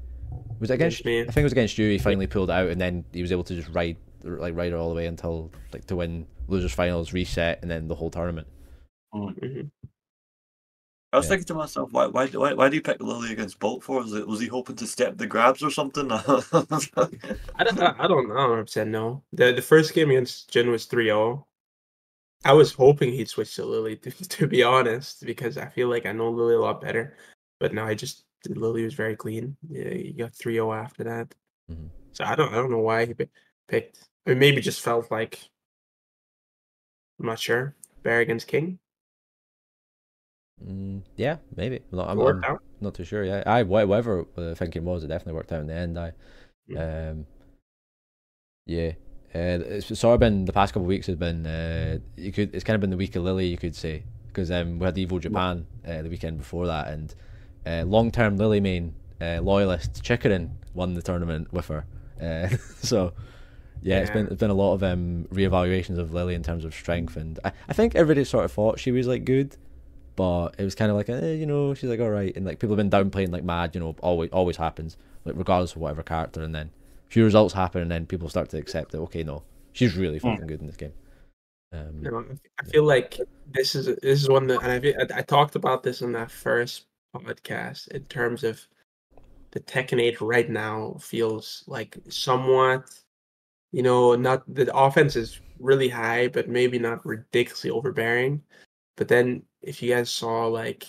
was it against me. I think it was against you. He finally pulled it out, and then he was able to just ride it all the way until like to win losers finals, reset, and then the whole tournament. Mm-hmm. I was thinking to myself, why do you pick Lily against Bolt for? Was he hoping to step the grabs or something? I don't know. I've said no. The first game against Jin was 3-0. I was hoping he'd switch to Lily, to be honest, because I feel like I know Lily a lot better. But no, Lily was very clean. Yeah, he got 3-0 after that. Mm-hmm. So I don't know why he picked. I mean, maybe just felt like, I'm not sure, Bear against King. Yeah, maybe. I'm not too sure. Yeah, whatever the thinking was, it definitely worked out in the end. Yeah. It's sort of been the past couple of weeks has been it's kind of been the week of Lily, you could say, because we had EVO Japan the weekend before that, and long-term Lily main loyalist Chikarin won the tournament with her. So yeah, it's been a lot of reevaluations of Lily in terms of strength, and I think everybody sort of thought she was like good, but it was kind of like she's like all right, and like people have been downplaying like mad, always happens, like regardless of whatever character, and then a few results happen, and then people start to accept that okay, no, she's really fucking good in this game. I feel like this is one that, and I talked about this in that first podcast in terms of the Tekken 8 right now feels like somewhat, not the offense is really high, but maybe not ridiculously overbearing. But then if you guys saw, like,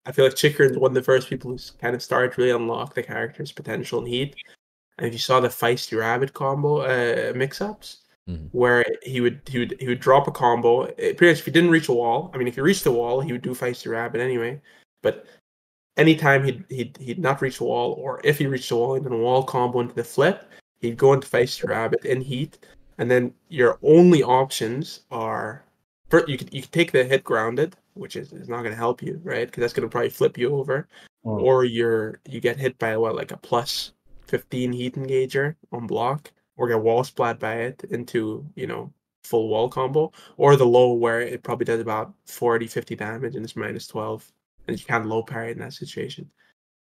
I feel like Chikrin's one of the first people who's kind of started to really unlock the character's potential in Heat. And if you saw the Feisty Rabbit combo mix-ups, where he would drop a combo. Pretty much, if he didn't reach a wall, I mean, if he reached the wall, he would do Feisty Rabbit anyway. But anytime he'd not reach the wall, or if he reached the wall and then a wall combo into the flip, he'd go into Feisty Rabbit in Heat, and then your only options are. First, you could take the hit grounded, which is not going to help you, right? Because that's going to probably flip you over, or you get hit by like a plus 15 heat engager on block, or get wall splat by it into full wall combo, or the low where it probably does about 40-50 damage and it's minus 12, and you can't low parry in that situation.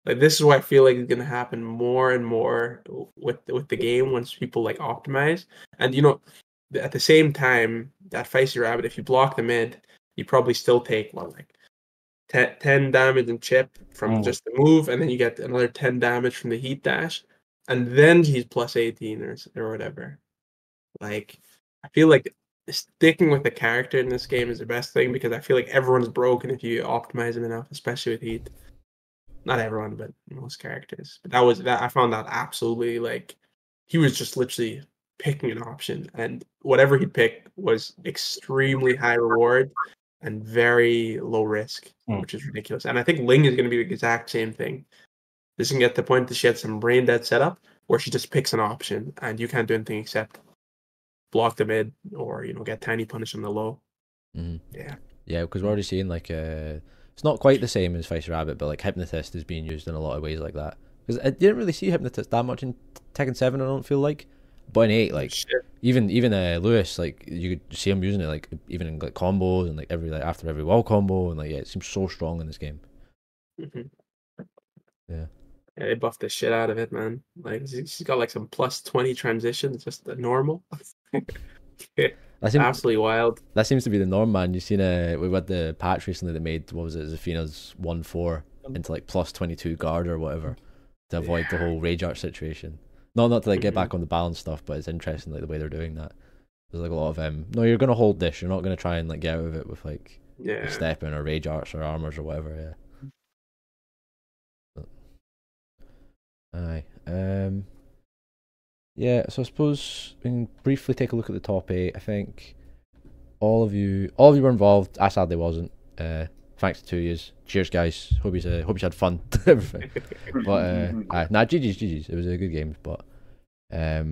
Like this is what I feel like is going to happen more and more with the game once people like optimize, and at the same time, that Feisty Rabbit, if you block the mid, you probably still take 10 damage and chip from just the move, and then you get another 10 damage from the heat dash, and then he's plus 18 or whatever. Like, I feel like sticking with the character in this game is the best thing, because I feel like everyone's broken if you optimize him enough, especially with heat. Not everyone, but most characters. But I found that absolutely, like, he was just literally picking an option, and whatever he picked was extremely high reward and very low risk, which is ridiculous. And I think Ling is going to be the exact same thing. This can get to the point that she had some brain dead setup where she just picks an option and you can't do anything except block the mid or get tiny punish on the low. Yeah, because we're already seeing like it's not quite the same as Feisty Rabbit, but like Hypnotist is being used in a lot of ways like that. because I didn't really see hypnotists that much in Tekken 7. I don't feel like, but in 8, like Shit. even Lewis, like you could see him using it like even in like combos and like after every wall combo, and like it seems so strong in this game. Mhm. Yeah. Yeah, they buffed the shit out of it, man. Like she's got like some plus 20 transitions, just the normal. That seems Absolutely wild. that seems to be the norm, man. You've seen we had the patch recently that made, what was it, Zafina's 1-4 into like plus 22 guard or whatever to avoid the whole rage art situation. Not to like get back on the balance stuff, but it's interesting like the way they're doing that. There's like a lot of no, you're gonna hold this. You're not gonna try and like get out of it with like Yeah. stepping or rage arts or armors or whatever. Yeah. Aye. Yeah, so I suppose we can briefly take a look at the top 8. I think all of you were involved. I sadly wasn't. Thanks to 2 years. Cheers, guys. Hope you had fun. Everything. But GG's. It was a good game. But I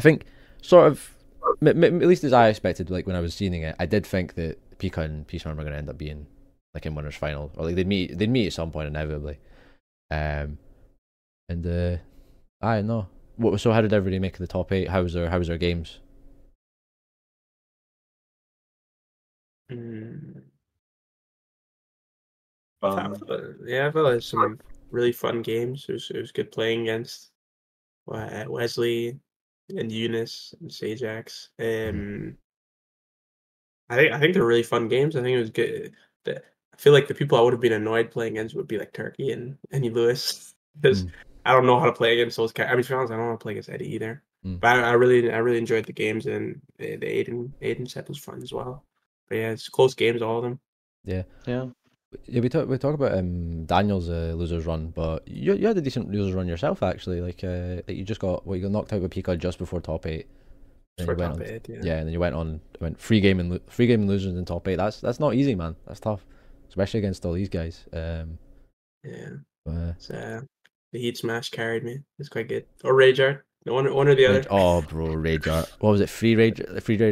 think sort of at least as I expected. Like when I was seeing it, I did think that Pika and Peaceman were going to end up being like in winners final, or like they'd meet at some point inevitably. I know. So how did everybody make the top 8? How was their games? I felt like some really fun games. It was good playing against Wesley and Eunice and Sajax. I think they're really fun games. I think it was good. I feel like the people I would have been annoyed playing against would be like Turkey and Eddie Lewis, because I don't know how to play against those guys. I mean, to be honest, I don't know how to play against Eddie either. But I really enjoyed the games, and the Aiden set was fun as well. But yeah, it's close games, all of them. Yeah. Yeah. Yeah, we talk about Daniel's losers run, but you had a decent losers run yourself actually. Like you just got knocked out with Pika just before top 8. For top 8, yeah. And then you went free game and losers in top 8. That's not easy, man. That's tough, especially against all these guys. Yeah. The Heat Smash carried me. It's quite good. Or Rage Art. One or the other. Oh, bro, Rage Art. What was it? Free Rage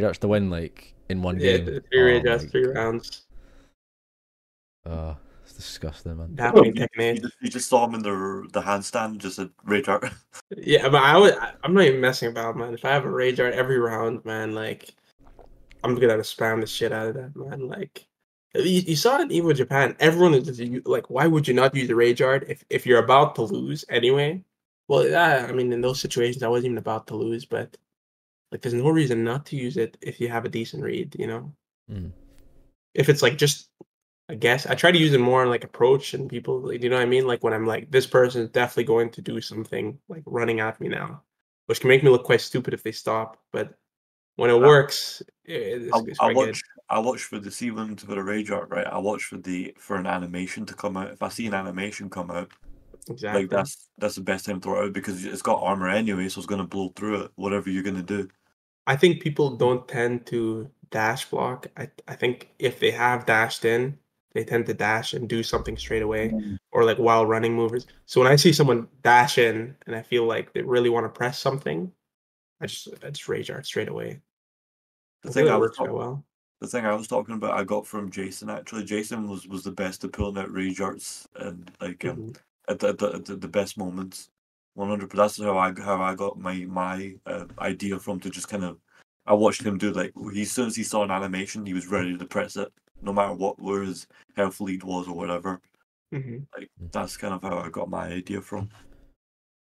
Arts to win like in one game. Yeah, 3 Rage Arts, 3 rounds. Oh, it's disgusting, man. Happening Tekken 8. You just saw him in the handstand, just a Rage Art. Yeah, but I'm not even messing about, man. If I have a Rage Art every round, man, like I'm gonna spam the shit out of that, man. Like you saw it in EVO Japan. Everyone is just like, why would you not use the Rage Art if you're about to lose anyway? Well, I mean, in those situations, I wasn't even about to lose, but like, there's no reason not to use it if you have a decent read, you know. If it's like just, I guess I try to use it more in like approach and people, like, you know what I mean? Like when I'm like, this person is definitely going to do something like running at me now, which can make me look quite stupid if they stop. But when it works, it's quite good. I watch for the sequence for the Rage Art, right? I watch for an animation to come out. If I see an animation come out, exactly, like that's the best time to throw it out, because it's got armor anyway, so it's gonna blow through it, whatever you're gonna do. I think people don't tend to dash block. I think if they have dashed in, they tend to dash and do something straight away, or like while running movers. So when I see someone dash in and I feel like they really want to press something, I just Rage Art straight away. The thing works quite well. The thing I was talking about, I got from Jason actually. Jason was the best at pulling out Rage Arts and like at the best moments. 100%. That's how I got my idea from, to just kind of. I watched him do, like, as soon as he saw an animation, he was ready to press it, no matter where his health lead was or whatever. Like that's kind of how I got my idea from.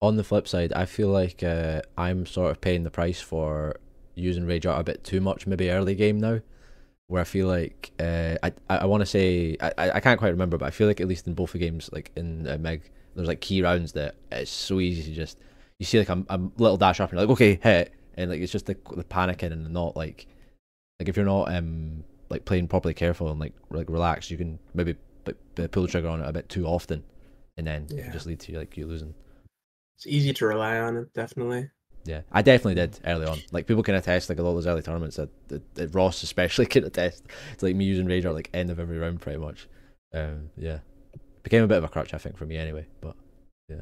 On the flip side, I feel like I'm sort of paying the price for using Rage Art a bit too much, maybe early game now, where I feel like I want to say I can't quite remember, but I feel like at least in both the games, like in MIG, there's like key rounds that it's so easy to just, you see like a little dash up and you're like, okay, hit it, and like it's just the panicking and not like if you're not like playing properly careful and like relaxed, you can maybe pull the trigger on it a bit too often, and then it just lead to like you losing. It's easy to rely on it, definitely. Yeah, I definitely did early on. Like people can attest, like a lot of those early tournaments that Ross especially can attest. It's like me using Rage Art like end of every round pretty much. Yeah, became a bit of a crutch I think for me anyway. But yeah.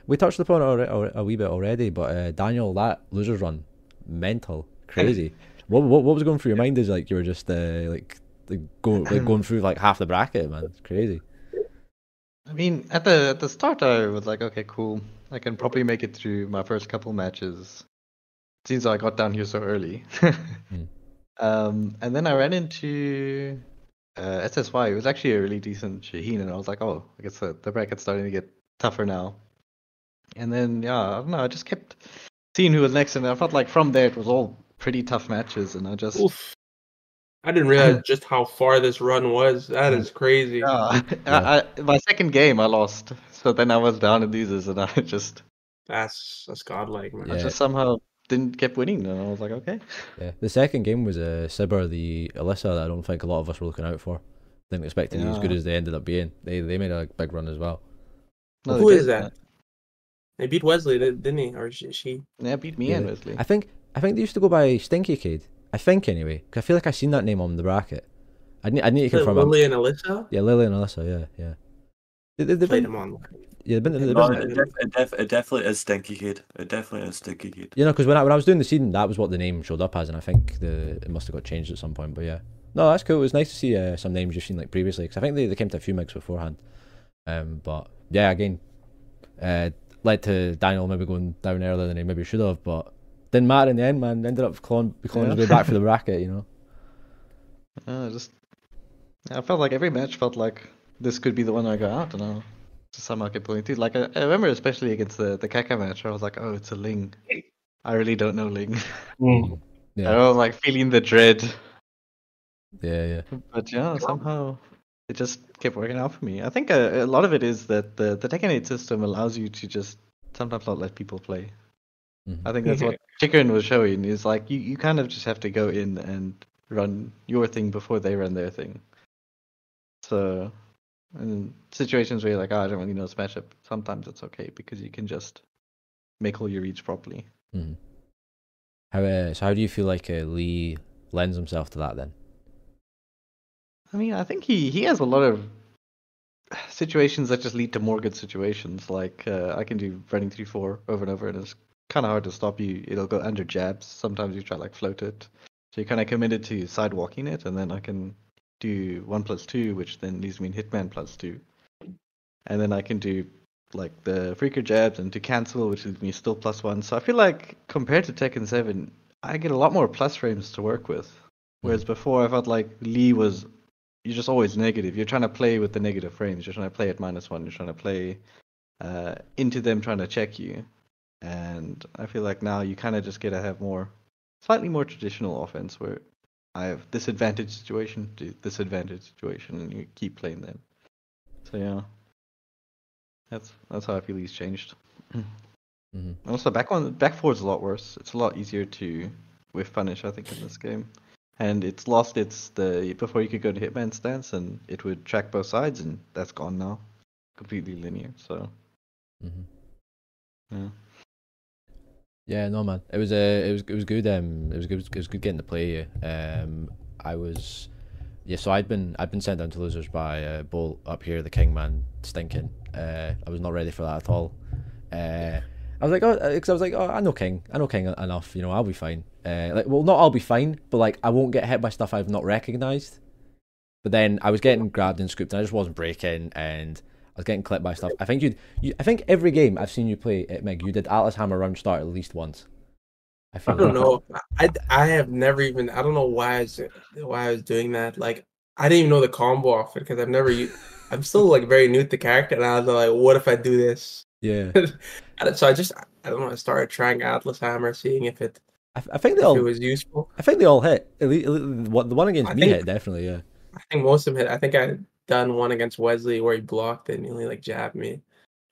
We touched upon it a wee bit already, but Daniel, that losers run, mental, crazy. What was going through your mind? Is like you were just like going through like half the bracket, man. It's crazy. I mean, at the start, I was like, okay, cool. I can probably make it through my first couple matches. Seems like I got down here so early. And then I ran into SSY. It was actually a really decent Shaheen, and I was like, oh, I guess the bracket's starting to get tougher now. And then, yeah, I don't know, I just kept seeing who was next, and I felt like from there it was all pretty tough matches, and I just... Oof. I didn't realize just how far this run was. That is crazy. Yeah, my second game I lost, so then I was down in losers, and I just... That's godlike, man. I just somehow didn't keep winning, and I was like, okay. Yeah, the second game was Sibber, the Alyssa, that I don't think a lot of us were looking out for. Didn't expect to be as good as they ended up being. They made a big run as well. No, who is that? They beat Wesley, didn't he? Or she? Yeah, beat me and Wesley. I think they used to go by Stinky Cade. I think anyway, because I feel like I seen that name on the bracket. I need to confirm. Lily and Alyssa. Yeah, Lily and Alyssa. Yeah. They've played been, them on. Yeah, it definitely is Stinky Cade. It definitely is Stinky Cade. You know, because when I was doing the seeding, that was what the name showed up as, and I think it must have got changed at some point. But yeah, no, that's cool. It was nice to see some names you've seen like previously, because I think they came to a few MIGs beforehand. But yeah, again, led to Daniel maybe going down earlier than he maybe should have, but didn't matter in the end, man. Ended up clawing his way back for the bracket, you know. I felt like every match felt like this could be the one I got out, and I just somehow kept pulling through. Like I remember, especially against the Kaka match, where I was like, "Oh, it's a Ling. I really don't know Ling." Yeah. I was like feeling the dread. Yeah. But yeah, somehow it just kept working out for me. I think a lot of it is that the Tekken 8 system allows you to just sometimes not let people play. I think that's what Chicken was showing, is like you kind of just have to go in and run your thing before they run their thing. So, in situations where you're like, oh, I don't really know this matchup, sometimes it's okay because you can just make all your reads properly. So how do you feel like Lee lends himself to that then? I mean, I think he has a lot of situations that just lead to more good situations. Like I can do running 3-4 over and over, and it's kind of hard to stop you. It'll go under jabs. Sometimes you try like float it, so you're kind of committed to sidewalking it, and then I can do 1+2, which then leaves me in Hitman +2, and then I can do like the freaker jabs and to cancel, which leaves me still +1. So I feel like compared to Tekken 7, I get a lot more plus frames to work with. Whereas before I felt like Lee was, you're just always negative. You're trying to play with the negative frames. You're trying to play at -1. You're trying to play into them trying to check you. And I feel like now you kind of just get to have slightly more traditional offense where I have this advantage situation to this advantage situation, and you keep playing them. So yeah, that's how I feel he's changed. Also, back four is a lot worse. It's a lot easier to whiff punish, I think, in this game. And it's lost before you could go to Hitman stance, and it would track both sides, and that's gone now. Completely linear, so. Yeah. Yeah, no man, it was good. It was good getting to play. So I'd been sent down to losers by Bolt up here, the King man, stinking. I was not ready for that at all. I was like, I know King enough, you know, I'll be fine. Not I'll be fine, but like I won't get hit by stuff I've not recognised. But then I was getting grabbed and scooped, and I just wasn't breaking, and I was getting clipped by stuff. I think I think every game I've seen you play at MIG, you did Atlas Hammer round start at least once. I don't know. I have never even. I don't know why I was doing that. Like I didn't even know the combo off it because I've never. I'm still like very new to the character, and I was like, what if I do this? Yeah. So I don't know. I started trying Atlas Hammer, seeing if it. I think it was useful. I think they all hit. At least, the one against me hit definitely. Yeah. I think most of them hit. I think I had done one against Wesley where he blocked it and he only like jabbed me.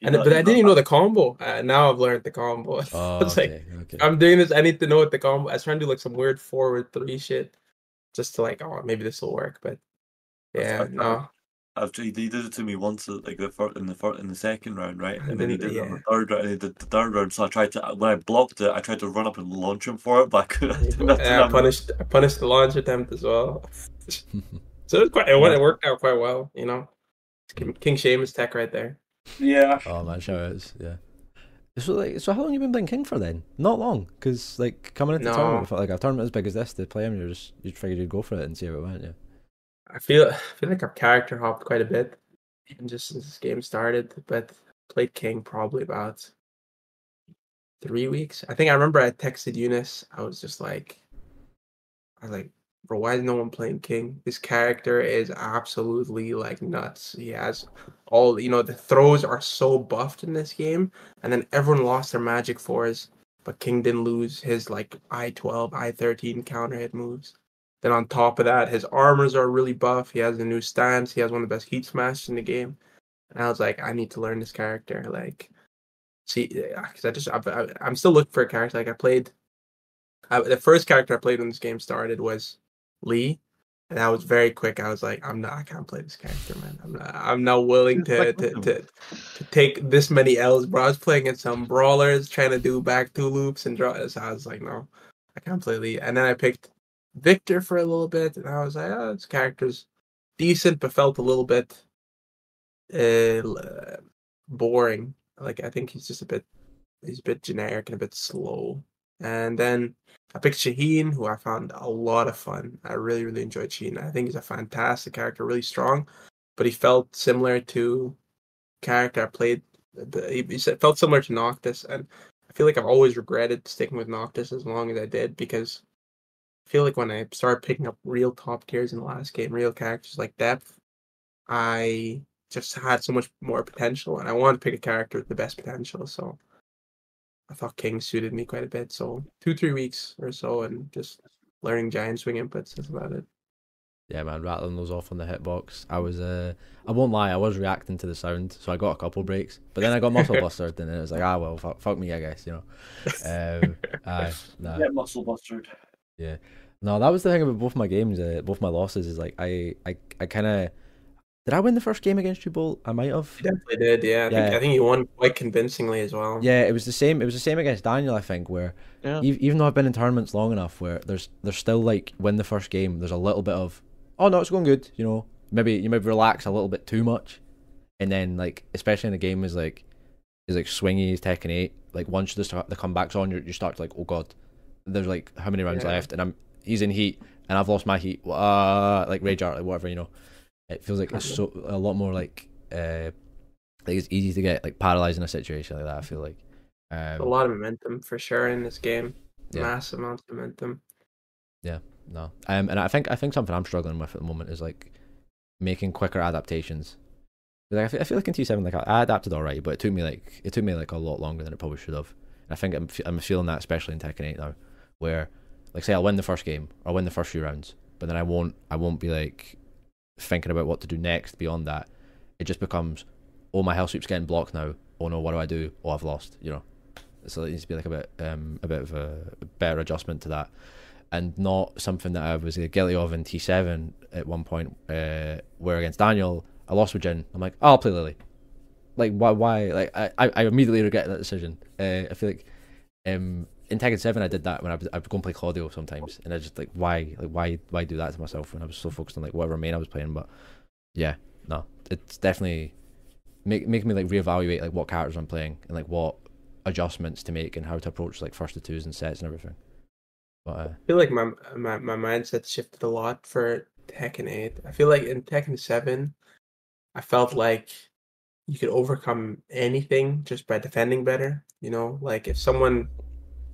But I didn't even know the combo. Now I've learned the combo. Okay. I'm doing this. I need to know what the combo. I was trying to do like some weird forward 3 shit, just to like, oh, maybe this will work. But yeah, no. He did it to me once, like in the second round, right? And then he did it on the third round. And he did the third round. So when I blocked it, I tried to run up and launch him for it, but I couldn't. I punished the launch attempt as well. So it worked out quite well, you know. King Seamus tech right there. Yeah. Oh man, shout outs, yeah. So how long you been playing King for then? Not long, because like coming into tournament, like a tournament as big as this, to play him, you figured you'd go for it and see how it went, yeah. I feel like I've character hopped quite a bit, even just since this game started. But played King probably about 3 weeks. I think I remember I texted Eunice. I was like, bro, why is no one playing King? This character is absolutely like nuts. He has all, the throws are so buffed in this game, and then everyone lost their magic fours, but King didn't lose his like I-12, I-13 counter hit moves. Then on top of that, his armors are really buff. He has a new stance. He has one of the best heat smashes in the game. And I was like, I need to learn this character. Like, see, because I'm still looking for a character. Like the first character I played when this game started was Lee, and I was very quick. I was like, I can't play this character, man. I'm not willing to take this many L's, bro. I was playing against some brawlers trying to do back two loops and draw. So I was like, no, I can't play Lee. And then I picked Victor for a little bit, and I was like, oh, this character's decent, but felt a little bit boring. Like I think he's a bit generic and a bit slow. And then I picked Shaheen, who I found a lot of fun. I really, really enjoyed Shaheen. I think he's a fantastic character, really strong, but he felt similar to character I played. Felt similar to Noctis, and I feel like I've always regretted sticking with Noctis as long as I did, because I feel like when I started picking up real top tiers in the last game, real characters like Depth, I just had so much more potential, and I wanted to pick a character with the best potential, so I thought King suited me quite a bit. So 2-3 weeks or so, and just learning giant swing inputs. That's about it. Yeah, man, rattling those off on the hitbox. I was, I won't lie, I was reacting to the sound, so I got a couple breaks. But then I got muscle bustered, and it was like, well, fuck me, I guess, Nah. Get muscle bustered. Yeah, no, that was the thing about both my games, both my losses. Is like I kind of did I win the first game against you, Bolt? I might have. You definitely did, yeah. I think you won quite convincingly as well. Yeah, it was the same. It was the same against Daniel, I think. Where even though I've been in tournaments long enough, where there's still like win the first game, there's a little bit of no, it's going good. Maybe you maybe relax a little bit too much, and then like especially in a game is like swingy, Tekken 8. Like once the comeback's on, you start to like, oh god, there's like how many rounds left, and he's in heat, and I've lost my heat. Like rage art, like whatever, It feels like it's a lot more like it's easy to get like paralyzed in a situation like that. I feel like a lot of momentum for sure in this game. Yeah. Massive amounts of momentum. Yeah, no. And I think something I'm struggling with at the moment is like making quicker adaptations. Like I feel like in T7 like I adapted alright, but it took me like a lot longer than it probably should have. And I think I'm feeling that especially in Tekken 8 now, where like say I'll win the first game or win the first few rounds, but then I won't be like thinking about what to do next beyond that. It just becomes, oh, my health sweep's getting blocked now. Oh no, what do I do? Oh, I've lost. So it needs to be like a bit of a better adjustment to that, and not something that I was guilty of in T7 at one point, where against Daniel I lost with Jin. I'm like, I'll play Lily. Like why? Like I immediately regret that decision. I feel like in Tekken 7 I did that when I would go and play Claudio sometimes, and I just like why do that to myself when I was so focused on like whatever main I was playing. But yeah, no, it's definitely making me like reevaluate like what characters I'm playing and like what adjustments to make and how to approach like first to twos and sets and everything. But I feel like my mindset shifted a lot for Tekken 8. I feel like in Tekken 7 I felt like you could overcome anything just by defending better. Like if someone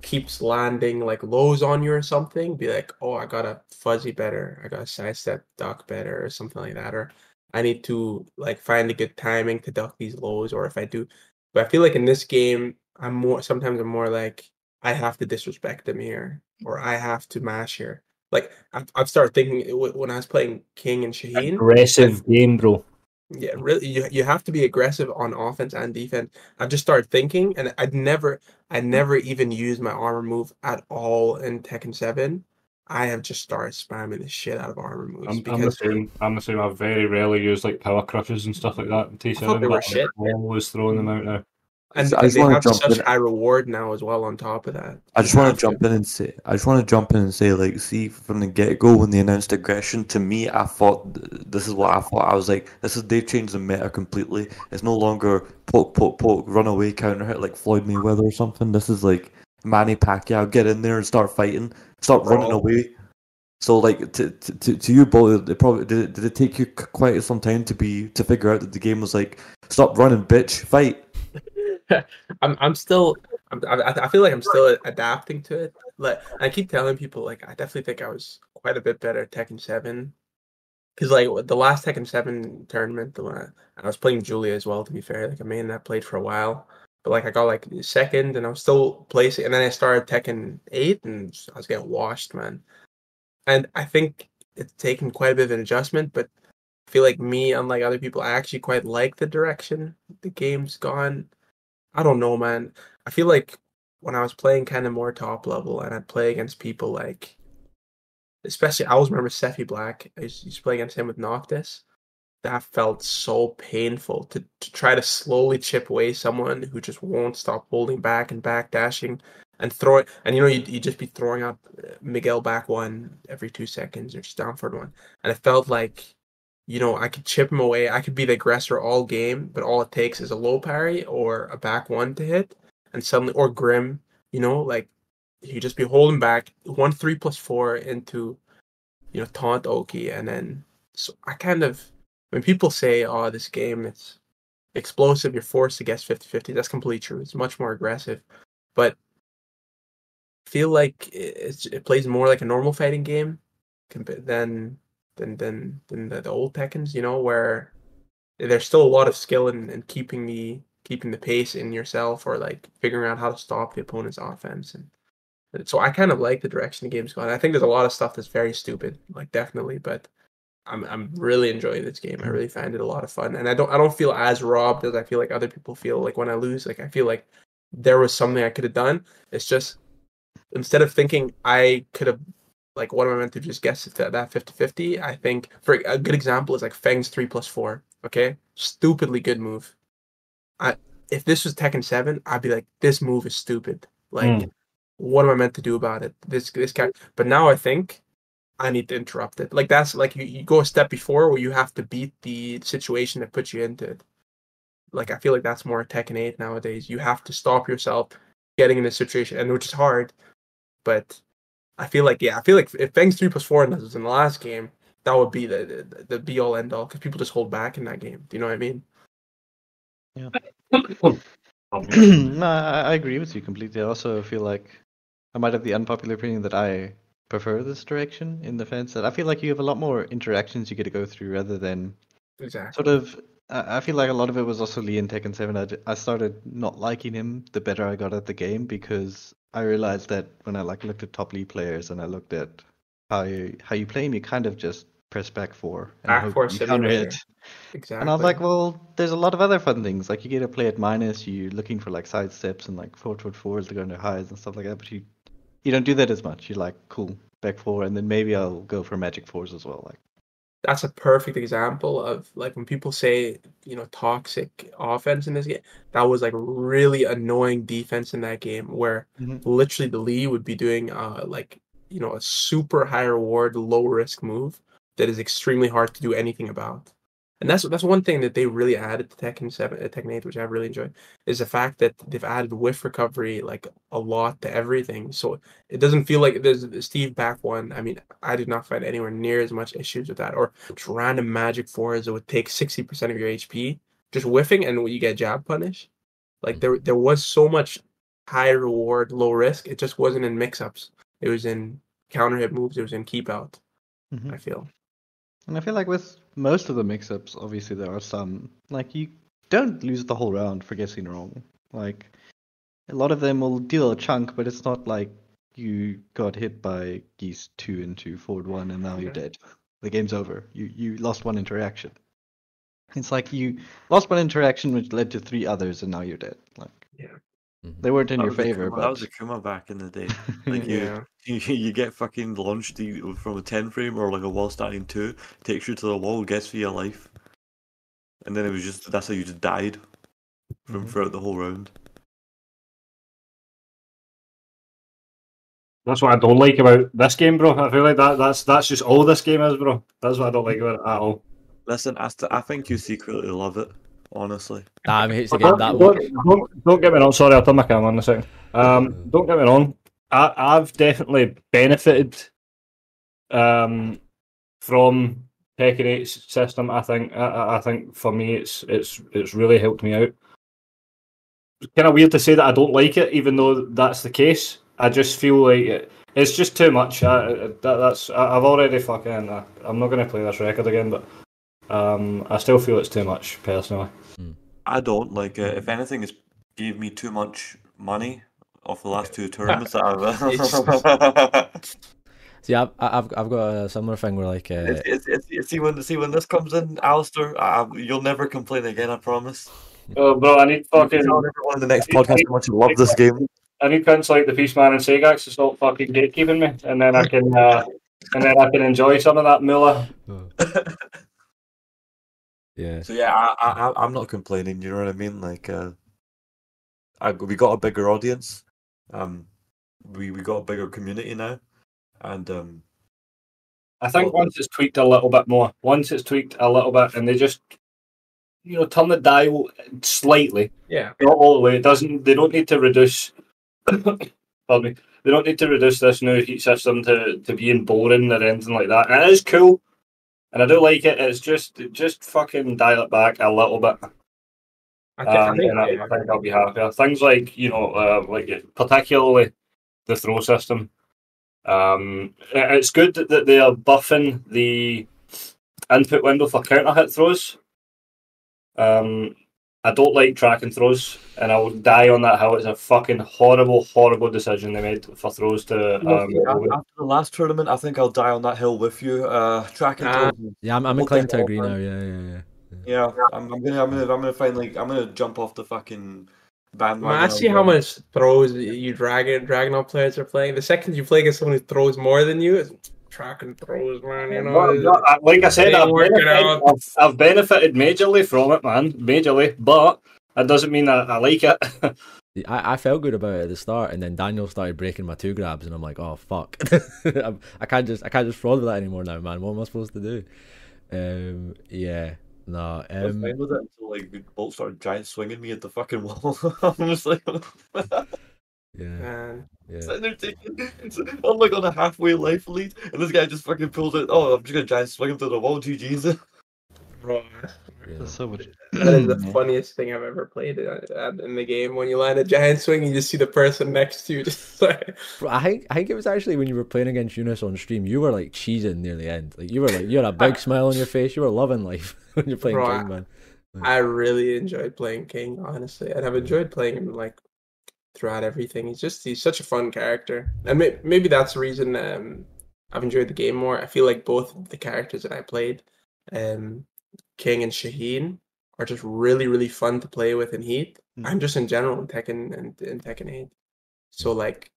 keeps landing like lows on you or something, be like, oh, I gotta fuzzy better, I gotta sidestep duck better or something like that, or I need to like find a good timing to duck these lows, or if I do. But I feel like in this game I'm more like I have to disrespect them here, or I have to mash here. Like I've started thinking when I was playing King and Shaheen. Aggressive game, bro. Yeah, really, you have to be aggressive on offense and defense. I've just started thinking, and I never even used my armor move at all in Tekken 7. I have just started spamming the shit out of armor moves. I'm the same. I very rarely use like power crushes and stuff like that in T7. They were shit. I'm always throwing them out now. And they have such high reward now as well on top of that. I just want to jump in and say, like, see, from the get-go when they announced aggression, to me, I thought, this is what I thought. I was like, they've changed the meta completely. It's no longer poke, run away, counter hit like Floyd Mayweather or something. This is like Manny Pacquiao, get in there and start fighting. Stop running away. So like to you, both, it probably did it take you quite some time to figure out that the game was like, stop running, bitch, fight. I'm still. I feel like I'm still adapting to it. Like I keep telling people, like I definitely think I was quite a bit better at Tekken 7. Because like the last Tekken 7 tournament, the one I was playing Julia as well. To be fair, like a main that played for a while, but like I got like second, and I was still placing. And then I started Tekken 8, and I was getting washed, man. And I think it's taken quite a bit of an adjustment, but I feel like me, unlike other people, I actually quite like the direction the game's gone. I don't know, man. I feel like when I was playing kind of more top level, and I'd play against people like, especially I always remember Sephi Black. I used to play against him with Noctis. That felt so painful to try to slowly chip away someone who just won't stop holding back and backdashing and throw it. And you'd just be throwing up Miguel back one every 2 seconds or just down forward one. And it felt like, I could chip him away. I could be the aggressor all game, but all it takes is a low parry or a back one to hit. And suddenly, or Grim, like you just be holding back 1-3+4 into, taunt Oki. And then, so I kind of, when people say, oh, this game, it's explosive, you're forced to guess 50-50, that's completely true. It's much more aggressive. But I feel like it plays more like a normal fighting game than the old Tekkens, where there's still a lot of skill in keeping the pace in yourself, or like figuring out how to stop the opponent's offense. And so I kind of like the direction the game's gone. I think there's a lot of stuff that's very stupid, like definitely, but I'm really enjoying this game. I really find it a lot of fun, and I don't feel as robbed as I feel like other people feel. Like when I lose, like I feel like there was something I could have done. It's just instead of thinking I could have, like, what am I meant to just guess that 50-50? I think for a good example is like Feng's 3+4. Okay, stupidly good move. If this was Tekken 7, I'd be like, this move is stupid. Like, what am I meant to do about it? This guy. But now I think I need to interrupt it. Like that's like you go a step before where you have to beat the situation that puts you into it. Like I feel like that's more Tekken 8 nowadays. You have to stop yourself getting in this situation, and which is hard. But I feel like if Feng's 3+4 and this was in the last game, that would be the be all end all, because people just hold back in that game. Do you know what I mean? Yeah. No, I agree with you completely. I also feel like I might have the unpopular opinion that I prefer this direction, in the sense that I feel like you have a lot more interactions you get to go through rather than Exactly. sort of. I feel like a lot of it was also Lee in Tekken 7. I started not liking him the better I got at the game, because I realized that when I looked at top Lee players and I looked at how you play him, you kind of just press back 4 and Back hope 4 you counter simulator. hit. Exactly. And I was like, well, there's a lot of other fun things. Like you get to play at minus, you're looking for like side steps and like forward 4s to go into highs and stuff like that. But you don't do that as much. You're like, cool, back 4, and then maybe I'll go for magic 4s as well. Like that's a perfect example of like when people say, toxic offense in this game, that was like really annoying defense in that game, where literally the Lee would be doing a super high reward, low risk move that is extremely hard to do anything about. And that's one thing that they really added to Tekken 7, Tekken 8, which I really enjoyed, is the fact that they've added whiff recovery like a lot to everything. So it doesn't feel like there's Steve back one. I mean, I did not find anywhere near as much issues with that, or just random magic 4s that would take 60% of your HP, just whiffing, and you get jab punish. Like there was so much high reward, low risk. It just wasn't in mix-ups. It was in counter hit moves. It was in keep out. I feel. And I feel like with most of the mix-ups, obviously there are some, like you don't lose the whole round for guessing wrong. Like a lot of them will deal a chunk, but it's not like you got hit by Geese 2 into forward 1 and now you're dead. The game's over. You lost one interaction. It's like you lost one interaction which led to 3 others and now you're dead. Like they weren't in your favor, but that was a Kuma back in the day. Like you get fucking launched from a 10 frame or like a wall standing 2, takes you to the wall, gets for your life, and then it was just that's how you just died from throughout the whole round. That's what I don't like about this game, bro. I feel like that's just all this game is, bro. That's what I don't like about it at all. Listen, I think you secretly love it, honestly. Nah, I mean, it's a game that much. Don't get me wrong. Sorry, I'll turn my camera on in a second. Don't get me wrong. I've definitely benefited from Tekken 8's system. I think for me, it's really helped me out. It's kind of weird to say that I don't like it, even though that's the case. I just feel like it's just too much. I've already fucking. I'm not going to play this record again, but I still feel it's too much personally. I don't like it. If anything, it's gave me too much money off the last 2 tournaments that I've. See, I've got a similar thing where like See when this comes in, Alistair, you'll never complain again. I promise. Oh, bro, I need fucking. Tell everyone in the next podcast how much you love this game. I need cunts like the Peaceman and Sagax to stop fucking gatekeeping me, and then I can enjoy some of that moolah. Yeah. So yeah, I'm not complaining. You know what I mean? Like, we got a bigger audience. We got a bigger community now, and I think once it's tweaked a little bit, and they just turn the dial slightly. Yeah. Not all the way. They don't need to reduce. Pardon me. They don't need to reduce this new heat system to being boring or anything like that. And it is cool, and I do like it. It's just fucking dial it back a little bit. I think I'll be happier. Things like like particularly the throw system. It's good that they are buffing the input window for counter hit throws. I don't like tracking throws, and I will die on that hill. It's a fucking horrible decision they made for throws to. After the last tournament, I think I'll die on that hill with you. Tracking throws. Yeah, I'm inclined to agree now. Yeah. Yeah, I'm gonna finally jump off the fucking bandwagon. I see how much throws you Dragon players are playing. The second you play against someone who throws more than you, it's tracking throws, man. Like I said, I've benefited majorly from it, man. Majorly, but that doesn't mean that I like it. I felt good about it at the start, and then Daniel started breaking my 2 grabs, and I'm like, oh fuck, I can't just fraud with that anymore now, man. What am I supposed to do? Yeah. No, I was fine with it until like Bolt started giant swinging me at the fucking wall. I'm just like, yeah. I'm like on a halfway life lead, and this guy just fucking pulls it. Oh, I'm just gonna giant swing him to the wall. GG's. Bro, That's so much. that is the funniest thing I've ever played in the game. When you land a giant swing, you just see the person next to you. Just like... Bro, I think it was actually when you were playing against Eunice on stream. You were like cheesing near the end. Like you had a big smile on your face. You were loving life when you're playing King, man. I really enjoyed playing King, honestly, and I've enjoyed playing him like throughout everything. He's such a fun character, and maybe that's the reason I've enjoyed the game more. I feel like both of the characters that I played, King and Shaheen, are just really fun to play with in Heat, and just in general in Tekken and in Tekken 8. So like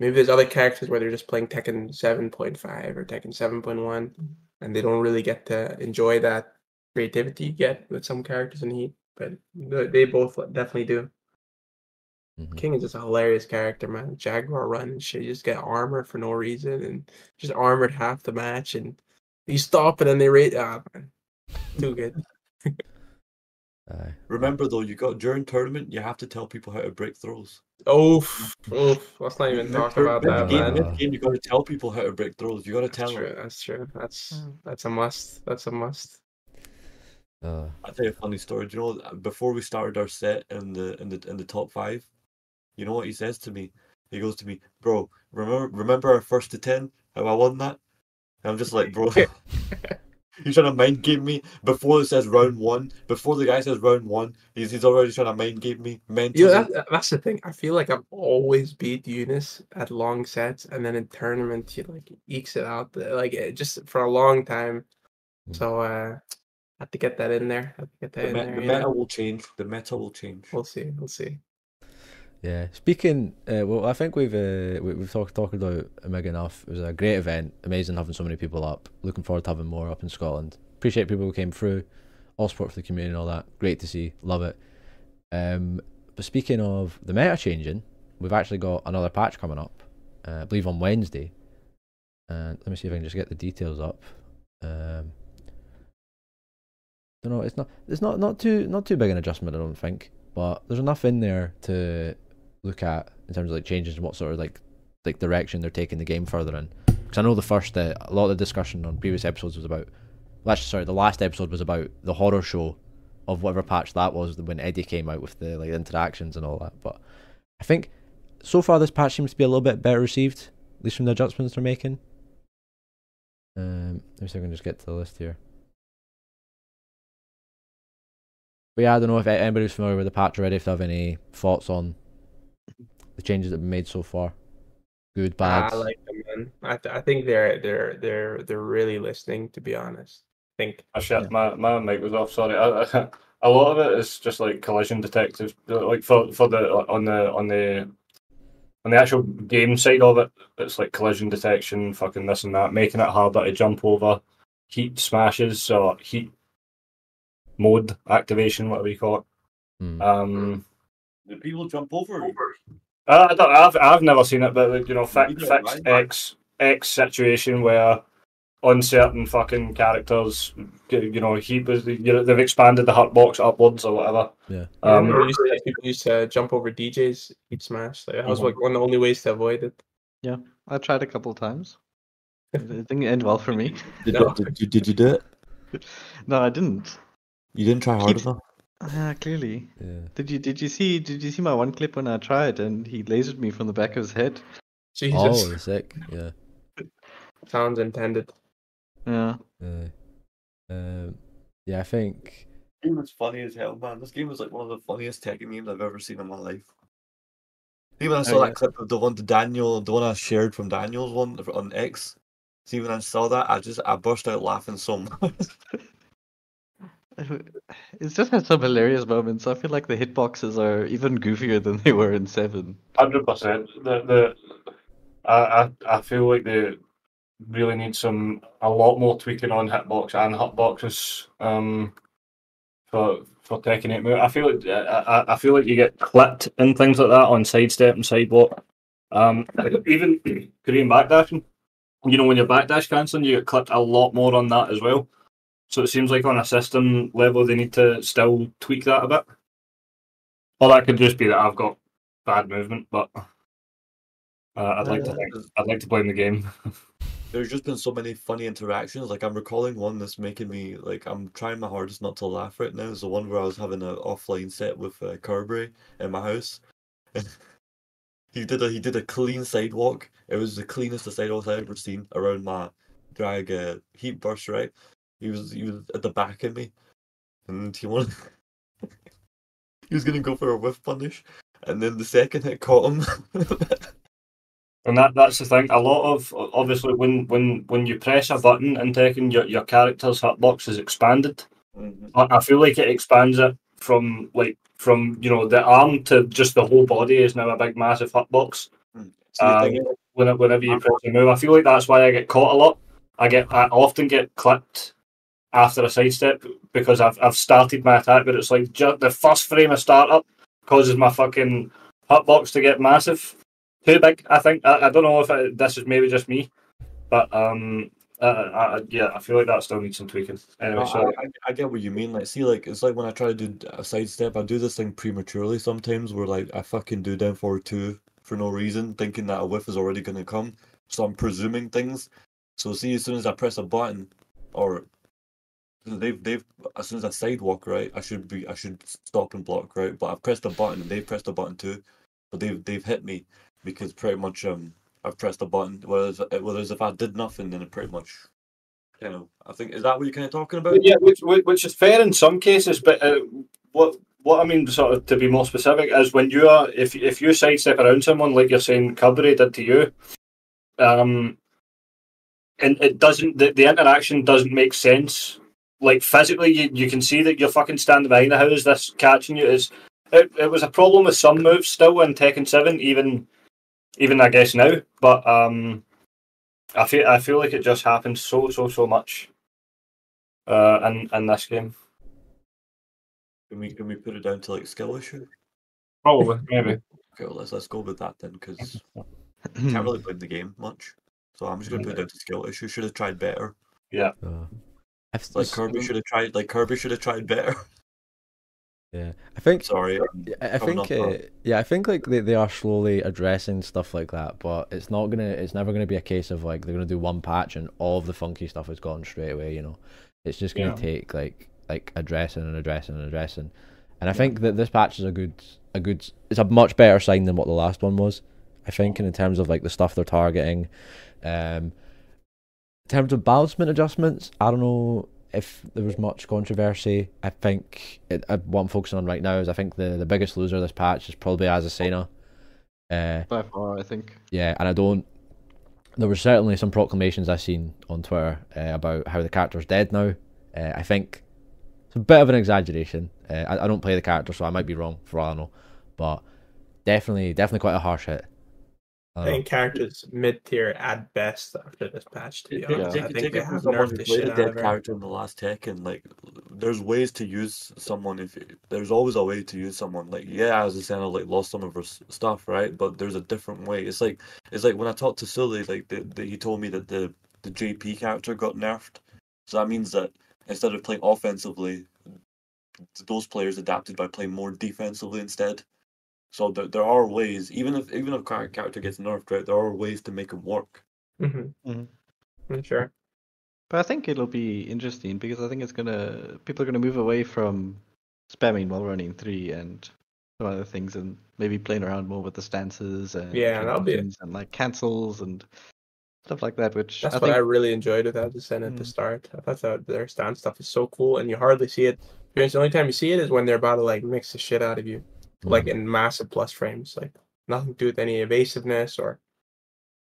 maybe there's other characters where they're just playing Tekken 7.5 or Tekken 7.1, and they don't really get to enjoy that creativity you get with some characters in Heat, but they both definitely do. Mm-hmm. King is just a hilarious character, man. Jaguar run and shit. You just get armor for no reason and just armored half the match, and you stop and then they rate. Man. Too good. Remember though, during tournament you have to tell people how to break throws. Let's not even talk about that, man. Mid-game, you got to tell people how to break throws. You got to tell them. That's true. That's a must. That's a must. I'll tell you a funny story. Do you know, before we started our set in the top 5, you know what he says to me? He goes to me, bro, remember our first to 10? How I won that? And I'm just like, bro, he's trying to mind game me before it says round 1. Before the guy says round 1, he's already trying to mind game me mentally. That's the thing. I feel like I've always beat Eunice at long sets, and then in tournament he like ekes it out just for a long time. So I have to get that in there. The meta will change. The meta will change. We'll see. Yeah. Speaking, well, I think we've talked about MIG enough. It was a great event. Amazing having so many people up. Looking forward to having more up in Scotland. Appreciate people who came through. All support for the community and all that. Great to see. Love it. But speaking of the meta changing, we've actually got another patch coming up. I believe on Wednesday. And let me see if I can just get the details up. Don't know. It's not too big an adjustment, I don't think. But there's enough in there to look at in terms of like changes and what sort of like direction they're taking the game further in. because I know a lot of the discussion on previous episodes was about. Well, actually, sorry, the last episode was about the horror show of whatever patch that was when Eddie came out with the interactions and all that. But I think so far this patch seems to be a little bit better received, at least from the adjustments they're making. Let me see if I can just get to the list here. But yeah, I don't know if anybody's familiar with the patch already, if they have any thoughts on the changes that have been made so far. Good, bad. I like them, man. I think they're really listening, to be honest. I think my mic was off. Sorry. A lot of it is just like collision detective, like for the on the actual game side of it. It's like collision detection, fucking this and that, making it harder to jump over, heat smashes or heat mode activation, whatever you call it. Do people jump over? I've never seen it, but fixed X situation where on certain fucking characters, they've expanded the hurt box upwards or whatever. Yeah. People used to jump over DJs, heat smash. That was like one of the only ways to avoid it. Yeah, I tried a couple times. It didn't end well for me. Did you do it? No, I didn't. You didn't try hard enough. Clearly. Yeah. Did you see my one clip when I tried and he lasered me from the back of his head? Jesus. Oh, sick. Yeah. Sounds intended. Yeah. Yeah, I think. This game was funny as hell, man. This game was like one of the funniest Tekken games I've ever seen in my life. See when I saw that clip of the one I shared from Daniel's one on X. See when I saw that, I burst out laughing so much. It's just had some hilarious moments. I feel like the hitboxes are even goofier than they were in 7. 100%. I feel like they really need a lot more tweaking on hitbox and hotboxes for Tekken 8 move. I feel like you get clipped in things like that on sidestep and sidewalk. Even Korean backdashing. When you're backdash cancelling, you get clipped a lot more on that as well. So it seems like on a system level, they need to still tweak that a bit. Or that could just be that I've got bad movement, but I'd like to blame the game. There's just been so many funny interactions. Like I'm recalling one that's making me like I'm trying my hardest not to laugh right now. Is the one where I was having an offline set with Carberry in my house. He did a clean sidewalk. It was the cleanest sidewalk I've ever seen around my drag heat burst. Right, he was at the back of me, and he wanted he was gonna go for a whiff punish, and then the second hit caught him. And that's the thing. A lot of obviously when you press a button in Tekken, your character's hitbox is expanded. Mm-hmm. I feel like it expands it from the arm to just the whole body is now a big massive hitbox. Whenever you press a move, I feel like that's why I get caught a lot. I often get clipped after a sidestep because I've started my attack, but it's like just the first frame of startup causes my fucking hitbox to get massive. Too big, I think. I don't know if this is maybe just me, but I feel like that still needs some tweaking. Anyway, I get what you mean. Like, see, like it's like when I try to do a sidestep, I do this thing prematurely sometimes, where like I fucking do down forward 2 for no reason, thinking that a whiff is already gonna come. So I'm presuming things. So see, as soon as I press a button, or they've as soon as I sidewalk, right, I should stop and block, right. But I've pressed a button and they've pressed a button too, but they've hit me. Because pretty much I've pressed a button. Whereas if I did nothing, then it pretty much I think is that what you're kind of talking about? Yeah, which is fair in some cases, but what I mean, sort of to be more specific, is when you are if you sidestep around someone like you're saying Cadbury did to you, and it doesn't the interaction doesn't make sense. Like physically, you can see that you're fucking standing behind. How is this catching you? It was a problem with some moves still in Tekken 7, even I guess now, but I feel like it just happens so much in this game. Can we put it down to like skill issue? Probably, maybe. Okay, well, let's go with that then, because can't really blame the game much. So I'm just gonna put it down to skill issue. Should have tried better. Yeah. Kirby should have tried. Like Kirby should have tried better. Yeah, I think. Sorry, I coming think. off that. Yeah, I think like they are slowly addressing stuff like that, but it's not gonna. It's never gonna be a case of like they're gonna do one patch and all of the funky stuff is gone straight away. You know, it's just gonna Yeah. take like addressing and addressing and addressing. And I think that this patch is a good. It's a much better sign than what the last one was. I think in terms of like the stuff they're targeting. In terms of balancement adjustments, I don't know if there was much controversy. I think what I'm focusing on right now is I think the biggest loser of this patch is probably Azucena. By far, I think. Yeah, and I don't. There were certainly some proclamations I've seen on Twitter about how the character's dead now. I think it's a bit of an exaggeration. I don't play the character, so I might be wrong for all I know, but definitely quite a harsh hit. I think characters mid-tier at best after this patch, to be honest. I think they have someone nerfed who the played shit a out dead of her. character in the last Tekken. Like, there's ways to use someone. There's always a way to use someone. Like, yeah, as a Senna, like lost some of her stuff, right? But there's a different way. It's like when I talked to Sully, like he told me that the JP character got nerfed. So that means that instead of playing offensively, those players adapted by playing more defensively instead. So there are ways, even if character gets nerfed, right? There are ways to make it work. Sure. But I think it'll be interesting because I think people are gonna move away from spamming while running 3 and some other things and maybe playing around more with the stances and that'll be it. options and like cancels and stuff like that. Which That's I what think I really enjoyed with Azucena at the start. I thought that their stance stuff is so cool, and you hardly see it. The only time you see it is when they're about to like mix the shit out of you, like in massive plus frames. Like nothing to do with any evasiveness or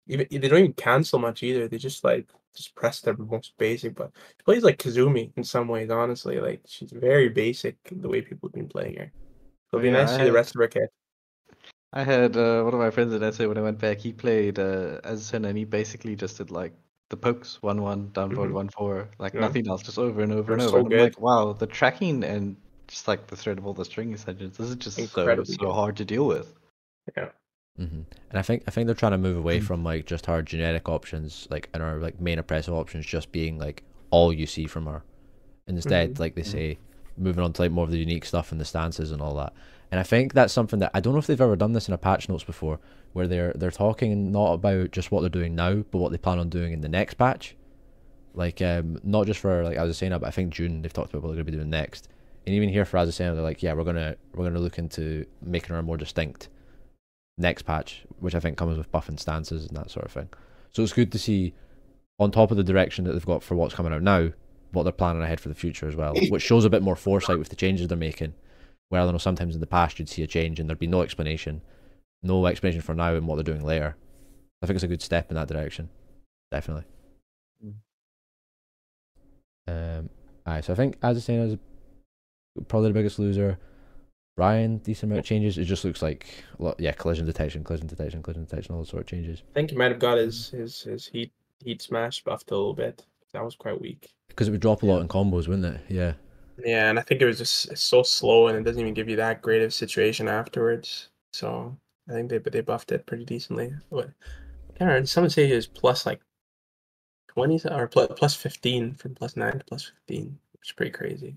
even they don't even cancel much either. They just press their most basic. But she plays like Kazumi in some ways. Honestly, like she's very basic the way people have been playing her. It'll be nice to see the rest of her kit. I had one of my friends in SA when I went back. He played Azucena and he basically just did like the pokes 1-1, down forward 1-4, like nothing else, just over and over and over. And I'm like, wow, the tracking and just like the thread of all the string extensions, this is just so hard to deal with. Yeah. And I think they're trying to move away from like just her generic options, like and her like main oppressive options just being like all you see from her, and instead like they say moving on to like more of the unique stuff and the stances and all that. And I think that's something that I don't know if they've ever done this in a patch notes before, where they're talking not about just what they're doing now, but what they plan on doing in the next patch. Like not just for like Azucena, but I think June they've talked about what they're going to be doing next. And even here for Azucena, they're like, yeah, we're gonna look into making her more distinct next patch, which I think comes with buffing stances and that sort of thing. So it's good to see, on top of the direction that they've got for what's coming out now, what they're planning ahead for the future as well, which shows a bit more foresight with the changes they're making. Where I don't know, sometimes in the past you'd see a change and there'd be no explanation for now and what they're doing later. I think it's a good step in that direction, definitely. So I think Azucena is probably the biggest loser. Ryan, decent amount of changes. It just looks like collision detection, all those sort of changes. I think he might have got his heat smash buffed a little bit. That was quite weak. Because it would drop a lot in combos, wouldn't it? Yeah. Yeah, and I think it was just so slow, and it doesn't even give you that great of a situation afterwards. So I think they buffed it pretty decently. What? I can't remember. Someone say he was plus like 20 or plus 15 from plus 9 to plus 15, which is pretty crazy.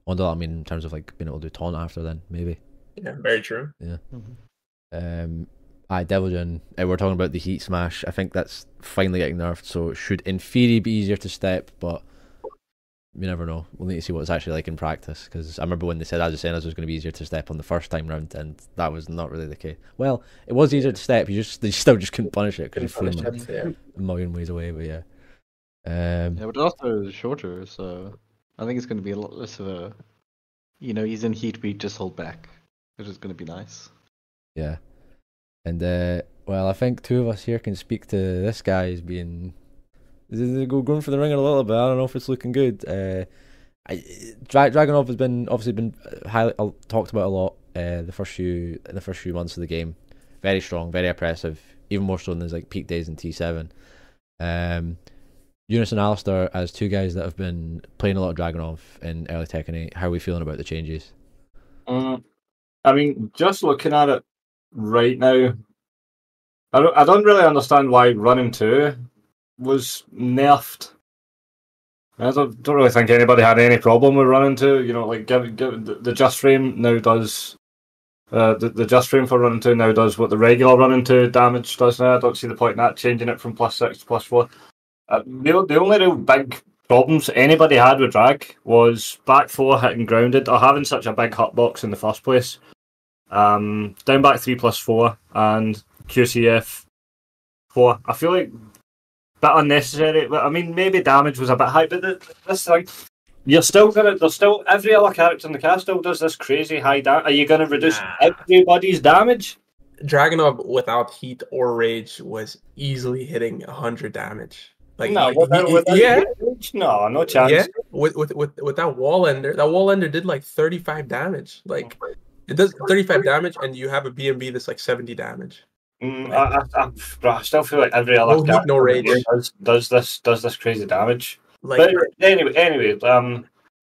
Wonder, I mean, in terms of like being able to do taunt after, then maybe. Yeah, very true. Yeah. Devilgen, we're talking about the heat smash. I think that's finally getting nerfed, so it should in theory be easier to step, but you never know. We'll need to see what it's actually like in practice, because I remember when they said Azucena's was going to be easier to step on the first time round, and that was not really the case. Well, it was easier to step, they still just couldn't punish it because you flew a million ways away, but yeah. But it also is shorter, so I think it's going to be a lot less of a, he's in heat beat, just hold back, which is going to be nice. Yeah. And I think two of us here can speak to this guy as being going for the ring a little bit. I don't know if it's looking good. Dragunov has obviously been highly talked about a lot the first few months of the game. Very strong, very oppressive, even more so than his like peak days in T7. Eunice and Alistair as two guys that have been playing a lot of Dragunov in early Tekken 8. How are we feeling about the changes? I mean, just looking at it right now, I don't really understand why running 2 was nerfed. I don't really think anybody had any problem with running to, like give the just frame now does. The just frame for running 2 now does what the regular running 2 damage does now. I don't see the point in that, changing it from +6 to +4. The only real big problems anybody had with drag was back 4 hitting grounded or having such a big hitbox in the first place. Down back 3+4 and QCF 4. I feel like a bit unnecessary. I mean, maybe damage was a bit high, but this thing. There's still every other character in the cast still does this crazy high damage. Are you gonna reduce everybody's damage? Dragunov without heat or rage was easily hitting 100 damage. Like no, yeah, no chance. Yeah, with that wall ender, did like 35 damage. Like it does 35 damage, and you have a BMB that's like 70 damage. I still feel like every other no heat, no rage does this crazy damage. Like, but anyway,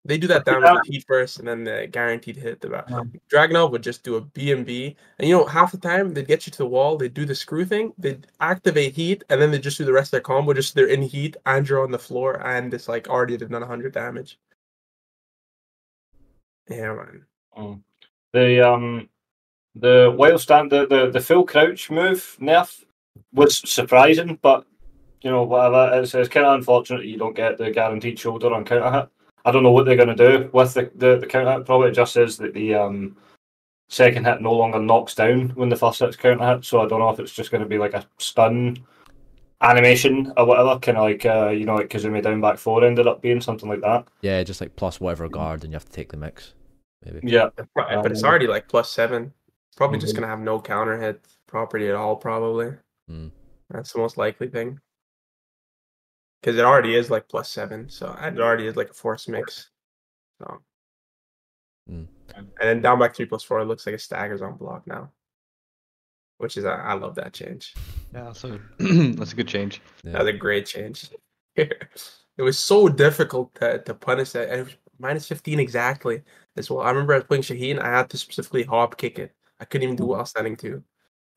they do that damage with heat first, and then the guaranteed hit. Dragunov would just do a BMB, and half the time they'd get you to the wall, they'd do the screw thing, they'd activate heat, and then they just do the rest of their combo. Just they're in heat, and you're on the floor, and it's like already done 100 damage. Yeah, man. The wild stand, the full crouch move nerf was surprising, but whatever. It's kind of unfortunate you don't get the guaranteed shoulder on counter hit. I don't know what they're going to do with the counter hit. Probably just says that the second hit no longer knocks down when the first hit's counter hit. So I don't know if it's just going to be like a stun animation or whatever, kind of like like Kazumi down back 4 ended up being something like that. Yeah, just like plus whatever guard, and you have to take the mix. Maybe. Yeah, but it's already like +7. Probably just gonna have no counter hit property at all. Probably. That's the most likely thing. Because it already is like +7, so it already is like a force mix. So. And then down back 3+4, it looks like it staggers on block now. Which is, I love that change. Yeah, so that's a good change. Yeah. That's a great change. It was so difficult to punish that. And it was -15 exactly as well. I remember I was playing Shaheen, I had to specifically hop kick it. I couldn't even do while standing 2.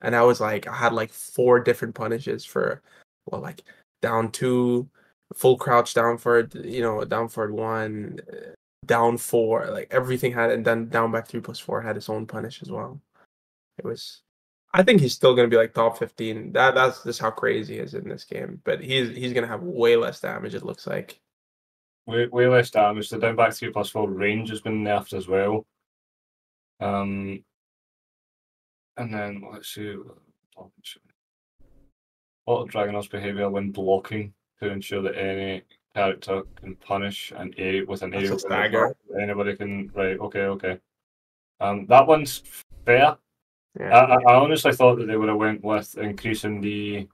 And I had like 4 different punishes for, like down 2, full crouch down forward, down forward 1, down 4, like everything had, and then down back 3+4 had its own punish as well. It was, I think he's still gonna be like top 15. That's just how crazy he is in this game. But he's gonna have way less damage, it looks like. Way less damage. The down back 3+4 range has been nerfed as well. And then let's see. What Dragunov's behaviour when blocking to ensure that any character can punish an area with an aerial stagger. Anybody can. Right. Okay. That one's fair. Yeah. I honestly thought that they would have went with increasing the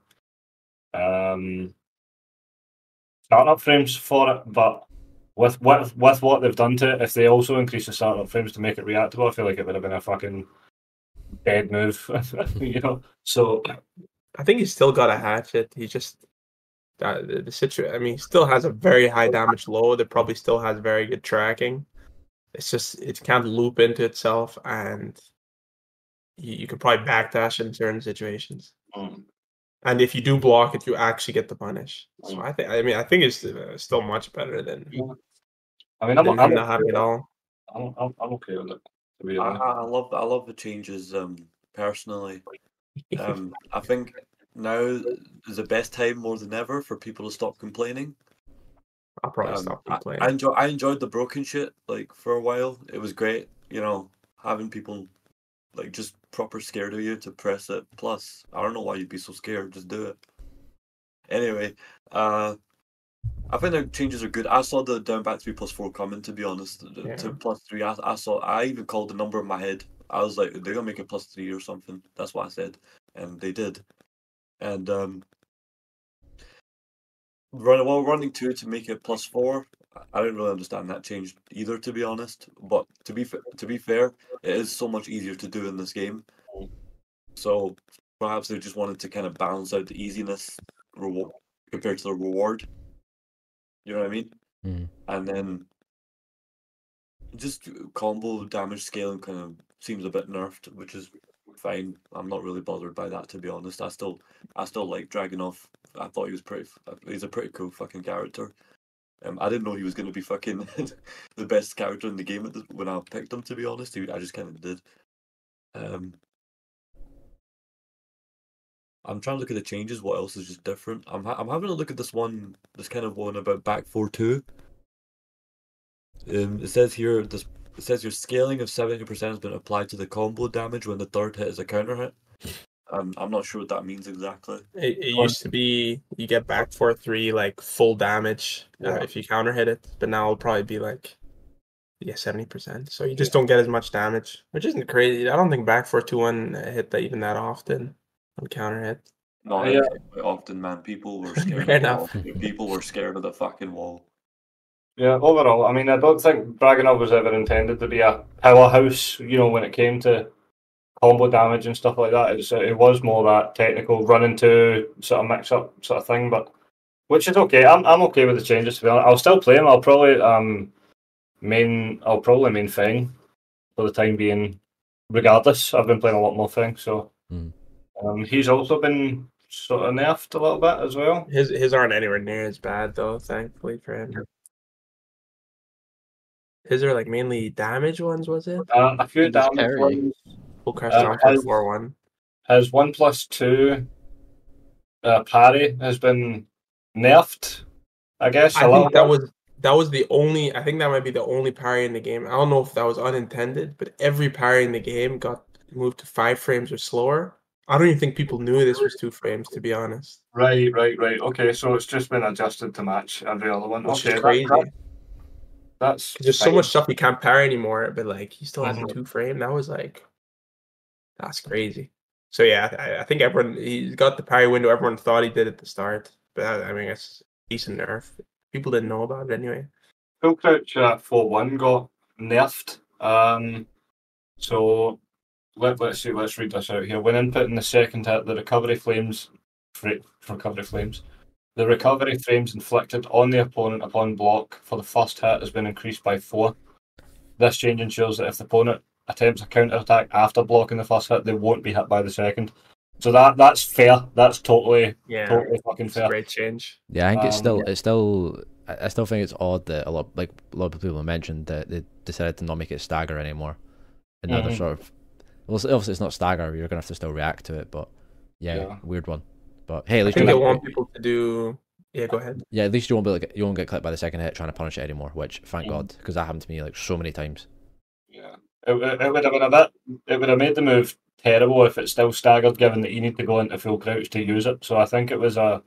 startup frames for it, but with what they've done to it, if they also increase the startup frames to make it reactable, I feel like it would have been a fucking dead move. So I think he's still got a hatchet. He just the situation. I mean, he still has a very high damage load. It probably still has very good tracking. It's just it can't loop into itself, and you could probably backdash in certain situations. And if you do block it, you actually get the punish. So I think it's still much better than. I mean, I'm not happy at all. I'm okay with it. To be I honest. love the changes. Personally, I think now is the best time more than ever for people to stop complaining. I'll probably stop complaining. I enjoyed the broken shit like for a while. It was great, having people like just proper scared of you to press it. Plus, I don't know why you'd be so scared. Just do it. Anyway, I think the changes are good. I saw the down back 3+4 coming. To be honest, to +3. I even called the number in my head. I was like, they're gonna make it +3 or something. That's what I said, and they did. And running 2 to make it +4. I didn't really understand that change either, to be honest. But to be fair, it is so much easier to do in this game. So perhaps they just wanted to kind of balance out the easiness reward compared to the reward. You know what I mean? And then just combo damage scaling kind of seems a bit nerfed, which is fine. I'm not really bothered by that, to be honest. I still like Dragunov. I thought he's a pretty cool fucking character. I didn't know he was going to be fucking the best character in the game when I picked him. To be honest, I just kind of did. I'm trying to look at the changes. What else is just different? I'm having a look at this kind of one about back 4-2. It says here it says your scaling of 70% has been applied to the combo damage when the third hit is a counter hit. I'm not sure what that means exactly. It used to be you get back 4-3 like full damage if you counter hit it, but now it'll probably be like 70%. So you just don't get as much damage, which isn't crazy. I don't think back 4-2-1 hit that even that often on counter hit. No, quite often, man. People were scared Fair of the wall. enough. People were scared of the fucking wall. Yeah, overall, I mean, I don't think Dragunov was ever intended to be a powerhouse, when it came to combo damage and stuff like that. It was more that technical run into sort of mix up sort of thing, but which is okay. I'm okay with the changes, to be honest. I'll still play him. I'll probably main Feng for the time being, regardless. I've been playing a lot more Feng, so he's also been sort of nerfed a little bit as well. His aren't anywhere near as bad though, thankfully for him. His are like mainly damage ones, was it? A few And his damage parry. ones. Full crush down for 4-1. His 1+2 parry has been nerfed, I guess. I think that was the only. I think that might be the only parry in the game. I don't know if that was unintended, but every parry in the game got moved to 5 frames or slower. I don't even think people knew this was 2 frames, to be honest. Right. Okay, so it's just been adjusted to match every other one. Which Okay, is crazy. That's There's so fine. much stuff you can't parry anymore, but like he still has a 2 frame. That was like, that's crazy. So yeah, I think he got the parry window everyone thought he did at the start, but I mean it's decent nerf. People didn't know about it anyway. Full crouch 4-1 got nerfed. So let's see. Let's read this out here. When inputting the second hit, the recovery frames inflicted on the opponent upon block for the first hit has been increased by 4. This change ensures that if the opponent attempts a counter attack after blocking the first hit, they won't be hit by the second. So that's fair. That's totally fucking fair. Great change. Yeah, I think it's still. I still think it's odd that a lot of people have mentioned that they decided to not make it stagger anymore. Another sort of. Well, obviously it's not stagger. You're gonna have to still react to it, but yeah. Weird one. But hey, at least I think they want people to do. Yeah, go ahead. Yeah, at least you won't get clipped by the second hit trying to punish it anymore. Which thank God, because that happened to me like so many times. Yeah, it would have been it would have made the move terrible if it's still staggered, given that you need to go into full crouch to use it. So I think it was I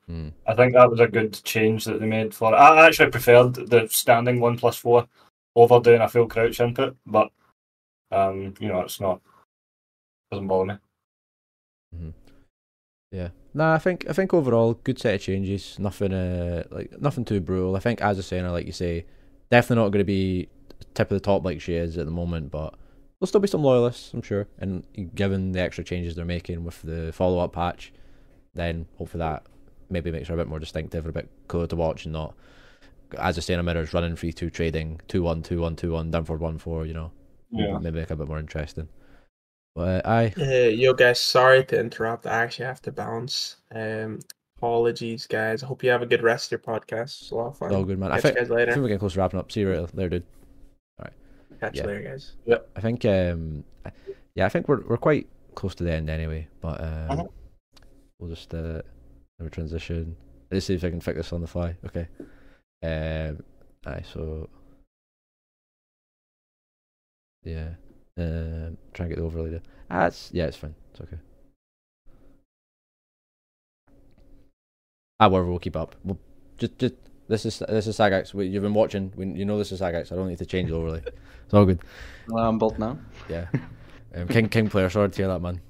think that was a good change that they made for it. I actually preferred the standing 1+4 over doing a full crouch input, but it's not. Doesn't bother me. Mm-hmm. Yeah. Nah, I think overall good set of changes. Nothing too brutal. I think as a Senna, like you say, definitely not going to be tip of the top like she is at the moment, but there'll still be some loyalists, I'm sure. And given the extra changes they're making with the follow-up patch, then hopefully that maybe makes her a bit more distinctive, a bit cooler to watch, and not as a Senna mirrors running 3-2 trading 2-1 2-1 2-1 down for 1-4. Maybe make it a bit more interesting. But yo guys, sorry to interrupt. I actually have to bounce. Apologies, guys. I hope you have a good rest of your podcast. It's a lot of fun. All good, man. Catch you guys later. I think we're getting close to wrapping up. See you later, dude. All right. Catch you later, guys. Yep. I think I think we're quite close to the end anyway. But we'll just have a transition. Let's see if I can fix this on the fly. Okay. So yeah. Try and get the overlay there. It's fine. It's okay. Whatever, we'll keep up. We'll just this is Sagax. You've been watching. This is Sagax. I don't need to change the overlay. It's all good. Well, I'm bolt now. Yeah. King player. Sorry to hear that, man.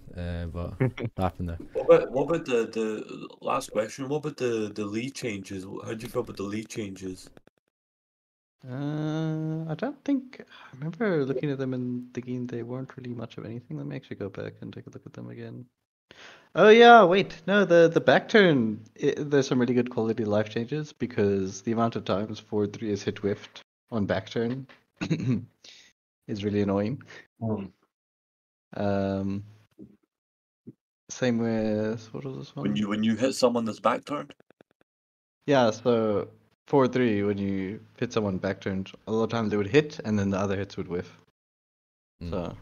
But what happened there? What about the last question? What about the lead changes? How do you feel about the lead changes? I don't think I remember looking at them and thinking they weren't really much of anything. Let me actually go back and take a look at them again. Oh yeah, wait, no, the back turn. There's some really good quality life changes because the amount of times 4-3 is hit whiffed on back turn is really annoying. Same with what was this one? When you hit someone that's back turned. Yeah, so 4-3, when you hit someone back turned, a lot of times they would hit and then the other hits would whiff. So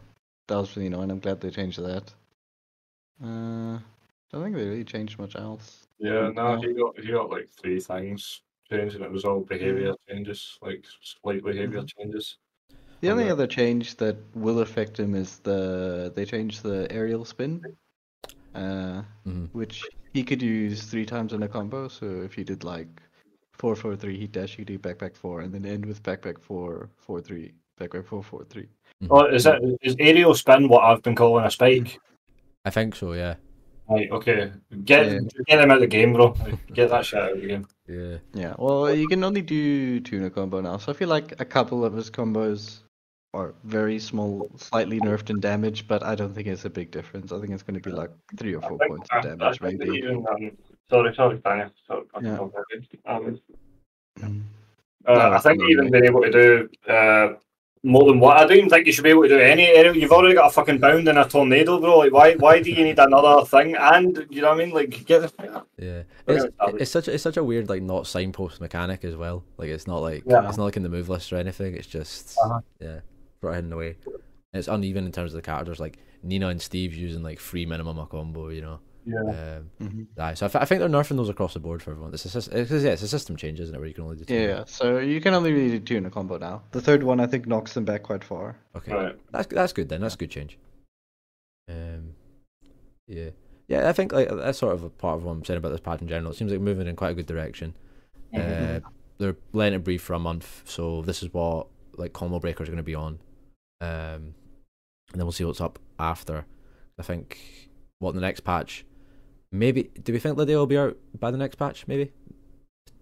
that was really annoying. I'm glad they changed that. I don't think they really changed much else. Yeah, no, No. he got like 3 things changed, and it was all behaviour changes, like slight behaviour changes. The only Okay. other change that will affect him is they changed the aerial spin, which he could use 3 times in a combo. So if he did like 4-4-3 heat dash, he could do back 4, and then end with back 4-4-3, back 4-4-3. Oh, is aerial spin what I've been calling a spike? I think so, yeah. Right, okay. Get him out of the game, bro. Get that shit out of the game. Yeah. Yeah, well, you can only do 2 in a combo now, so I feel like a couple of his combos are very small, slightly nerfed in damage, but I don't think it's a big difference. I think it's going to be like 3 or 4 points of damage, I think maybe. even, sorry, Tanya. Yeah. I think even being able to do more than what, I don't even think you should be able to do any aerial. You've already got a fucking bound and a tornado, bro. Like, why do you need another thing? And you know what I mean? Like, get the Yeah, it's such a weird like not signpost mechanic as well. Like it's not like it's not like in the move list or anything. It's just brought hidden away. And it's uneven in terms of the characters. Like Nina and Steve using like 3 minimum a combo. You know. Yeah. So I think they're nerfing those across the board for everyone. It's a system change, isn't it? Where you can only do 2. Yeah. So you can only really do 2 in a combo now. The third one I think knocks them back quite far. Okay. Right. That's good then. That's a good change. Yeah, I think like that's sort of a part of what I'm saying about this patch in general. It seems like moving in quite a good direction. They're letting it breathe for a month, so this is what like combo breakers are going to be on, and then we'll see what's up after. I think the next patch. Maybe do we think Lydia will be out by the next patch? Maybe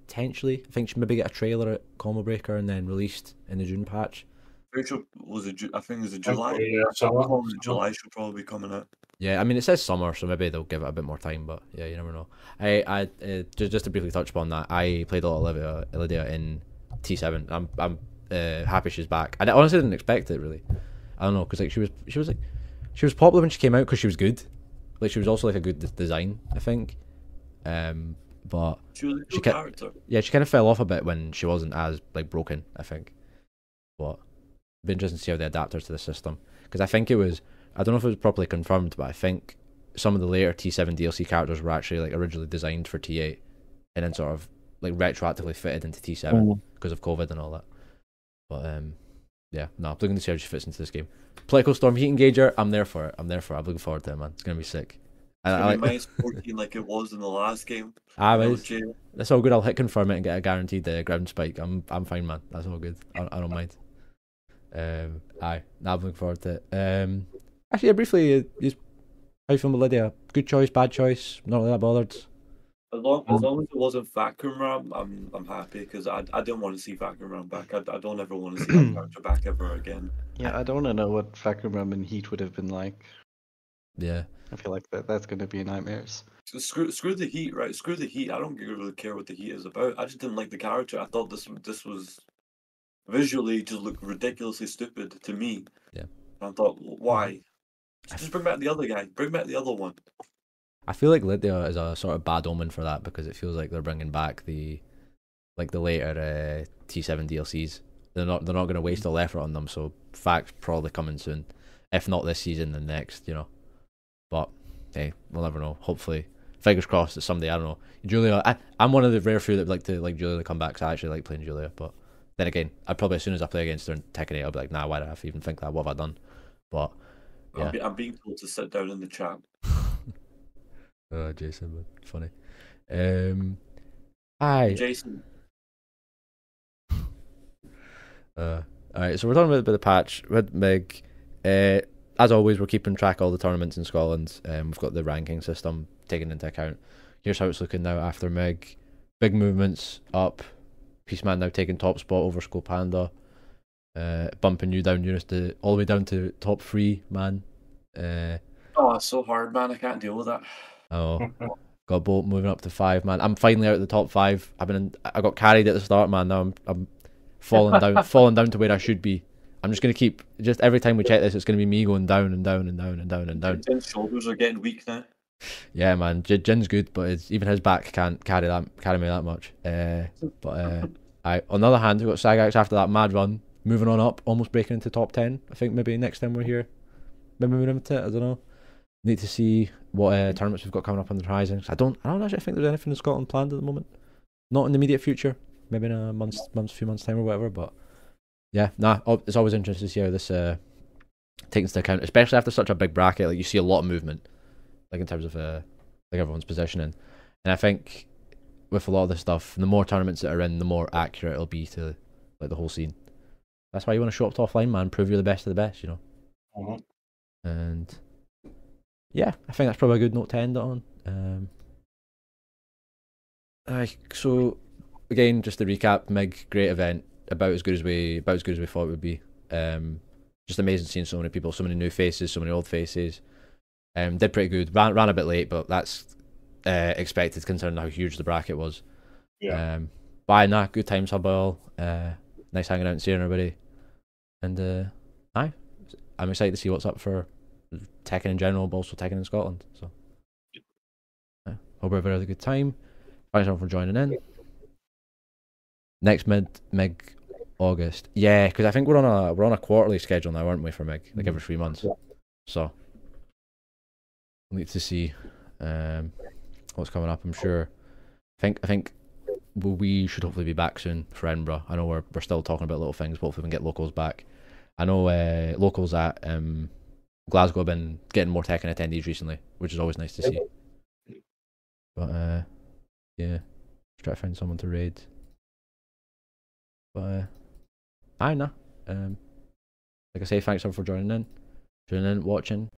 potentially. I think she maybe get a trailer at combo breaker and then released in the June patch. Rachel was it? I think it was in July. Yeah, summer. July should probably be coming out. Yeah, I mean it says summer, so maybe they'll give it a bit more time. But yeah, you never know. I just to briefly touch upon that, I played a lot of Lydia in T7. I'm happy she's back. I honestly didn't expect it really. I don't know because like she was popular when she came out because she was good. Like she was also like a good design, I think. But She was a good character. Yeah, she kind of fell off a bit when she wasn't as like broken, I think. But it'd be interesting to see how they adapt her to the system because I think it was. I don't know if it was properly confirmed, but I think some of the later T7 DLC characters were actually like originally designed for T8 and then sort of like retroactively fitted into T7 because of COVID and all that. But yeah, no, I'm looking to see how she fits into this game. Political Storm Heat Engager, I'm there for it. I'm looking forward to it, man. It's gonna be sick. It's gonna be -14 like it was in the last game. That's all good. I'll hit confirm it and get a guaranteed ground spike. I'm fine, man. That's all good. I don't mind. I'm looking forward to it. Actually, briefly, how you feeling with Lydia? Good choice, bad choice? Not really that bothered. As long as it wasn't Vacuum Ram, I'm happy because I didn't want to see Vacuum Ram back. I don't ever want to see that character back ever again. Yeah, I don't want to know what Vacuum Ram and Heat would have been like. Yeah. I feel like that's going to be nightmares. So screw the Heat, right? Screw the Heat. I don't really care what the Heat is about. I just didn't like the character. I thought this was visually just looked ridiculously stupid to me. Yeah. And I thought, why? Just bring back the other guy. Bring back the other one. I feel like Lydia is a sort of bad omen for that because it feels like they're bringing back the later T7 DLCs. They're not going to waste all effort on them. So facts probably coming soon, if not this season, then next. You know, but hey, we'll never know. Hopefully, fingers crossed that someday, I don't know. Julia, I'm one of the rare few that like to like Julia to come back. Cause I actually like playing Julia, but then again, I'd probably as soon as I play against her in Tekken 8, I'll be like, nah, why did I even think that? What have I done? But yeah, I'm being told to sit down in the chat. Oh, Jason, but funny. Hi, Jason. Alright, so we're talking about the patch with MIG. As always, we're keeping track of all the tournaments in Scotland. We've got the ranking system taken into account. Here's how it's looking now after MIG. Big movements up. Peaceman now taking top spot over Skull Panda. Bumping you down, Eunice, all the way down to top 3, man. Oh, it's so hard, man. I can't deal with that. Oh, got Bolt moving up to 5, man. I'm finally out of the top 5. I got carried at the start, man. Now I'm falling down to where I should be. I'm just gonna keep every time we check this, it's gonna be me going down and down and down and down and down. His shoulders are getting weak now. Yeah, man, Jin's good, but even his back can't carry me that much. On the other hand, we've got Sagax after that mad run, moving on up, almost breaking into top 10. I think maybe next time we're here, maybe we're into it. I don't know. Need to see what tournaments we've got coming up on the horizon. I don't actually think there's anything in Scotland planned at the moment. Not in the immediate future. Maybe in a few months time or whatever. But yeah, it's always interesting to see how this takes into account, especially after such a big bracket. Like you see a lot of movement, like in terms of like everyone's positioning, and I think with a lot of this stuff, the more tournaments that are in, the more accurate it'll be to like the whole scene. That's why you want to show up to offline, man. Prove you're the best of the best, you know. Mm-hmm. And yeah, I think that's probably a good note to end it on. So again, just to recap, MIG, great event, about as good as we thought it would be. Just amazing seeing so many people, so many new faces, so many old faces. Did pretty good. Ran a bit late, but that's expected considering how huge the bracket was. Yeah. Good times, Hubble. Nice hanging out and seeing everybody. And I'm excited to see what's up for Tekken in general, but also Tekken in Scotland. So hope everybody has a good time. Thanks everyone for joining in. Next MIG August. Yeah, because I think we're on a quarterly schedule now, aren't we, for MIG? Like every 3 months. So we'll need to see what's coming up. I'm sure. I think we should hopefully be back soon for Edinburgh. I know we're still talking about little things, but hopefully we can get locals back. I know locals at Glasgow have been getting more Tekken attendees recently, which is always nice to see. But yeah, try to find someone to raid. But like I say, thanks everyone for joining in, watching.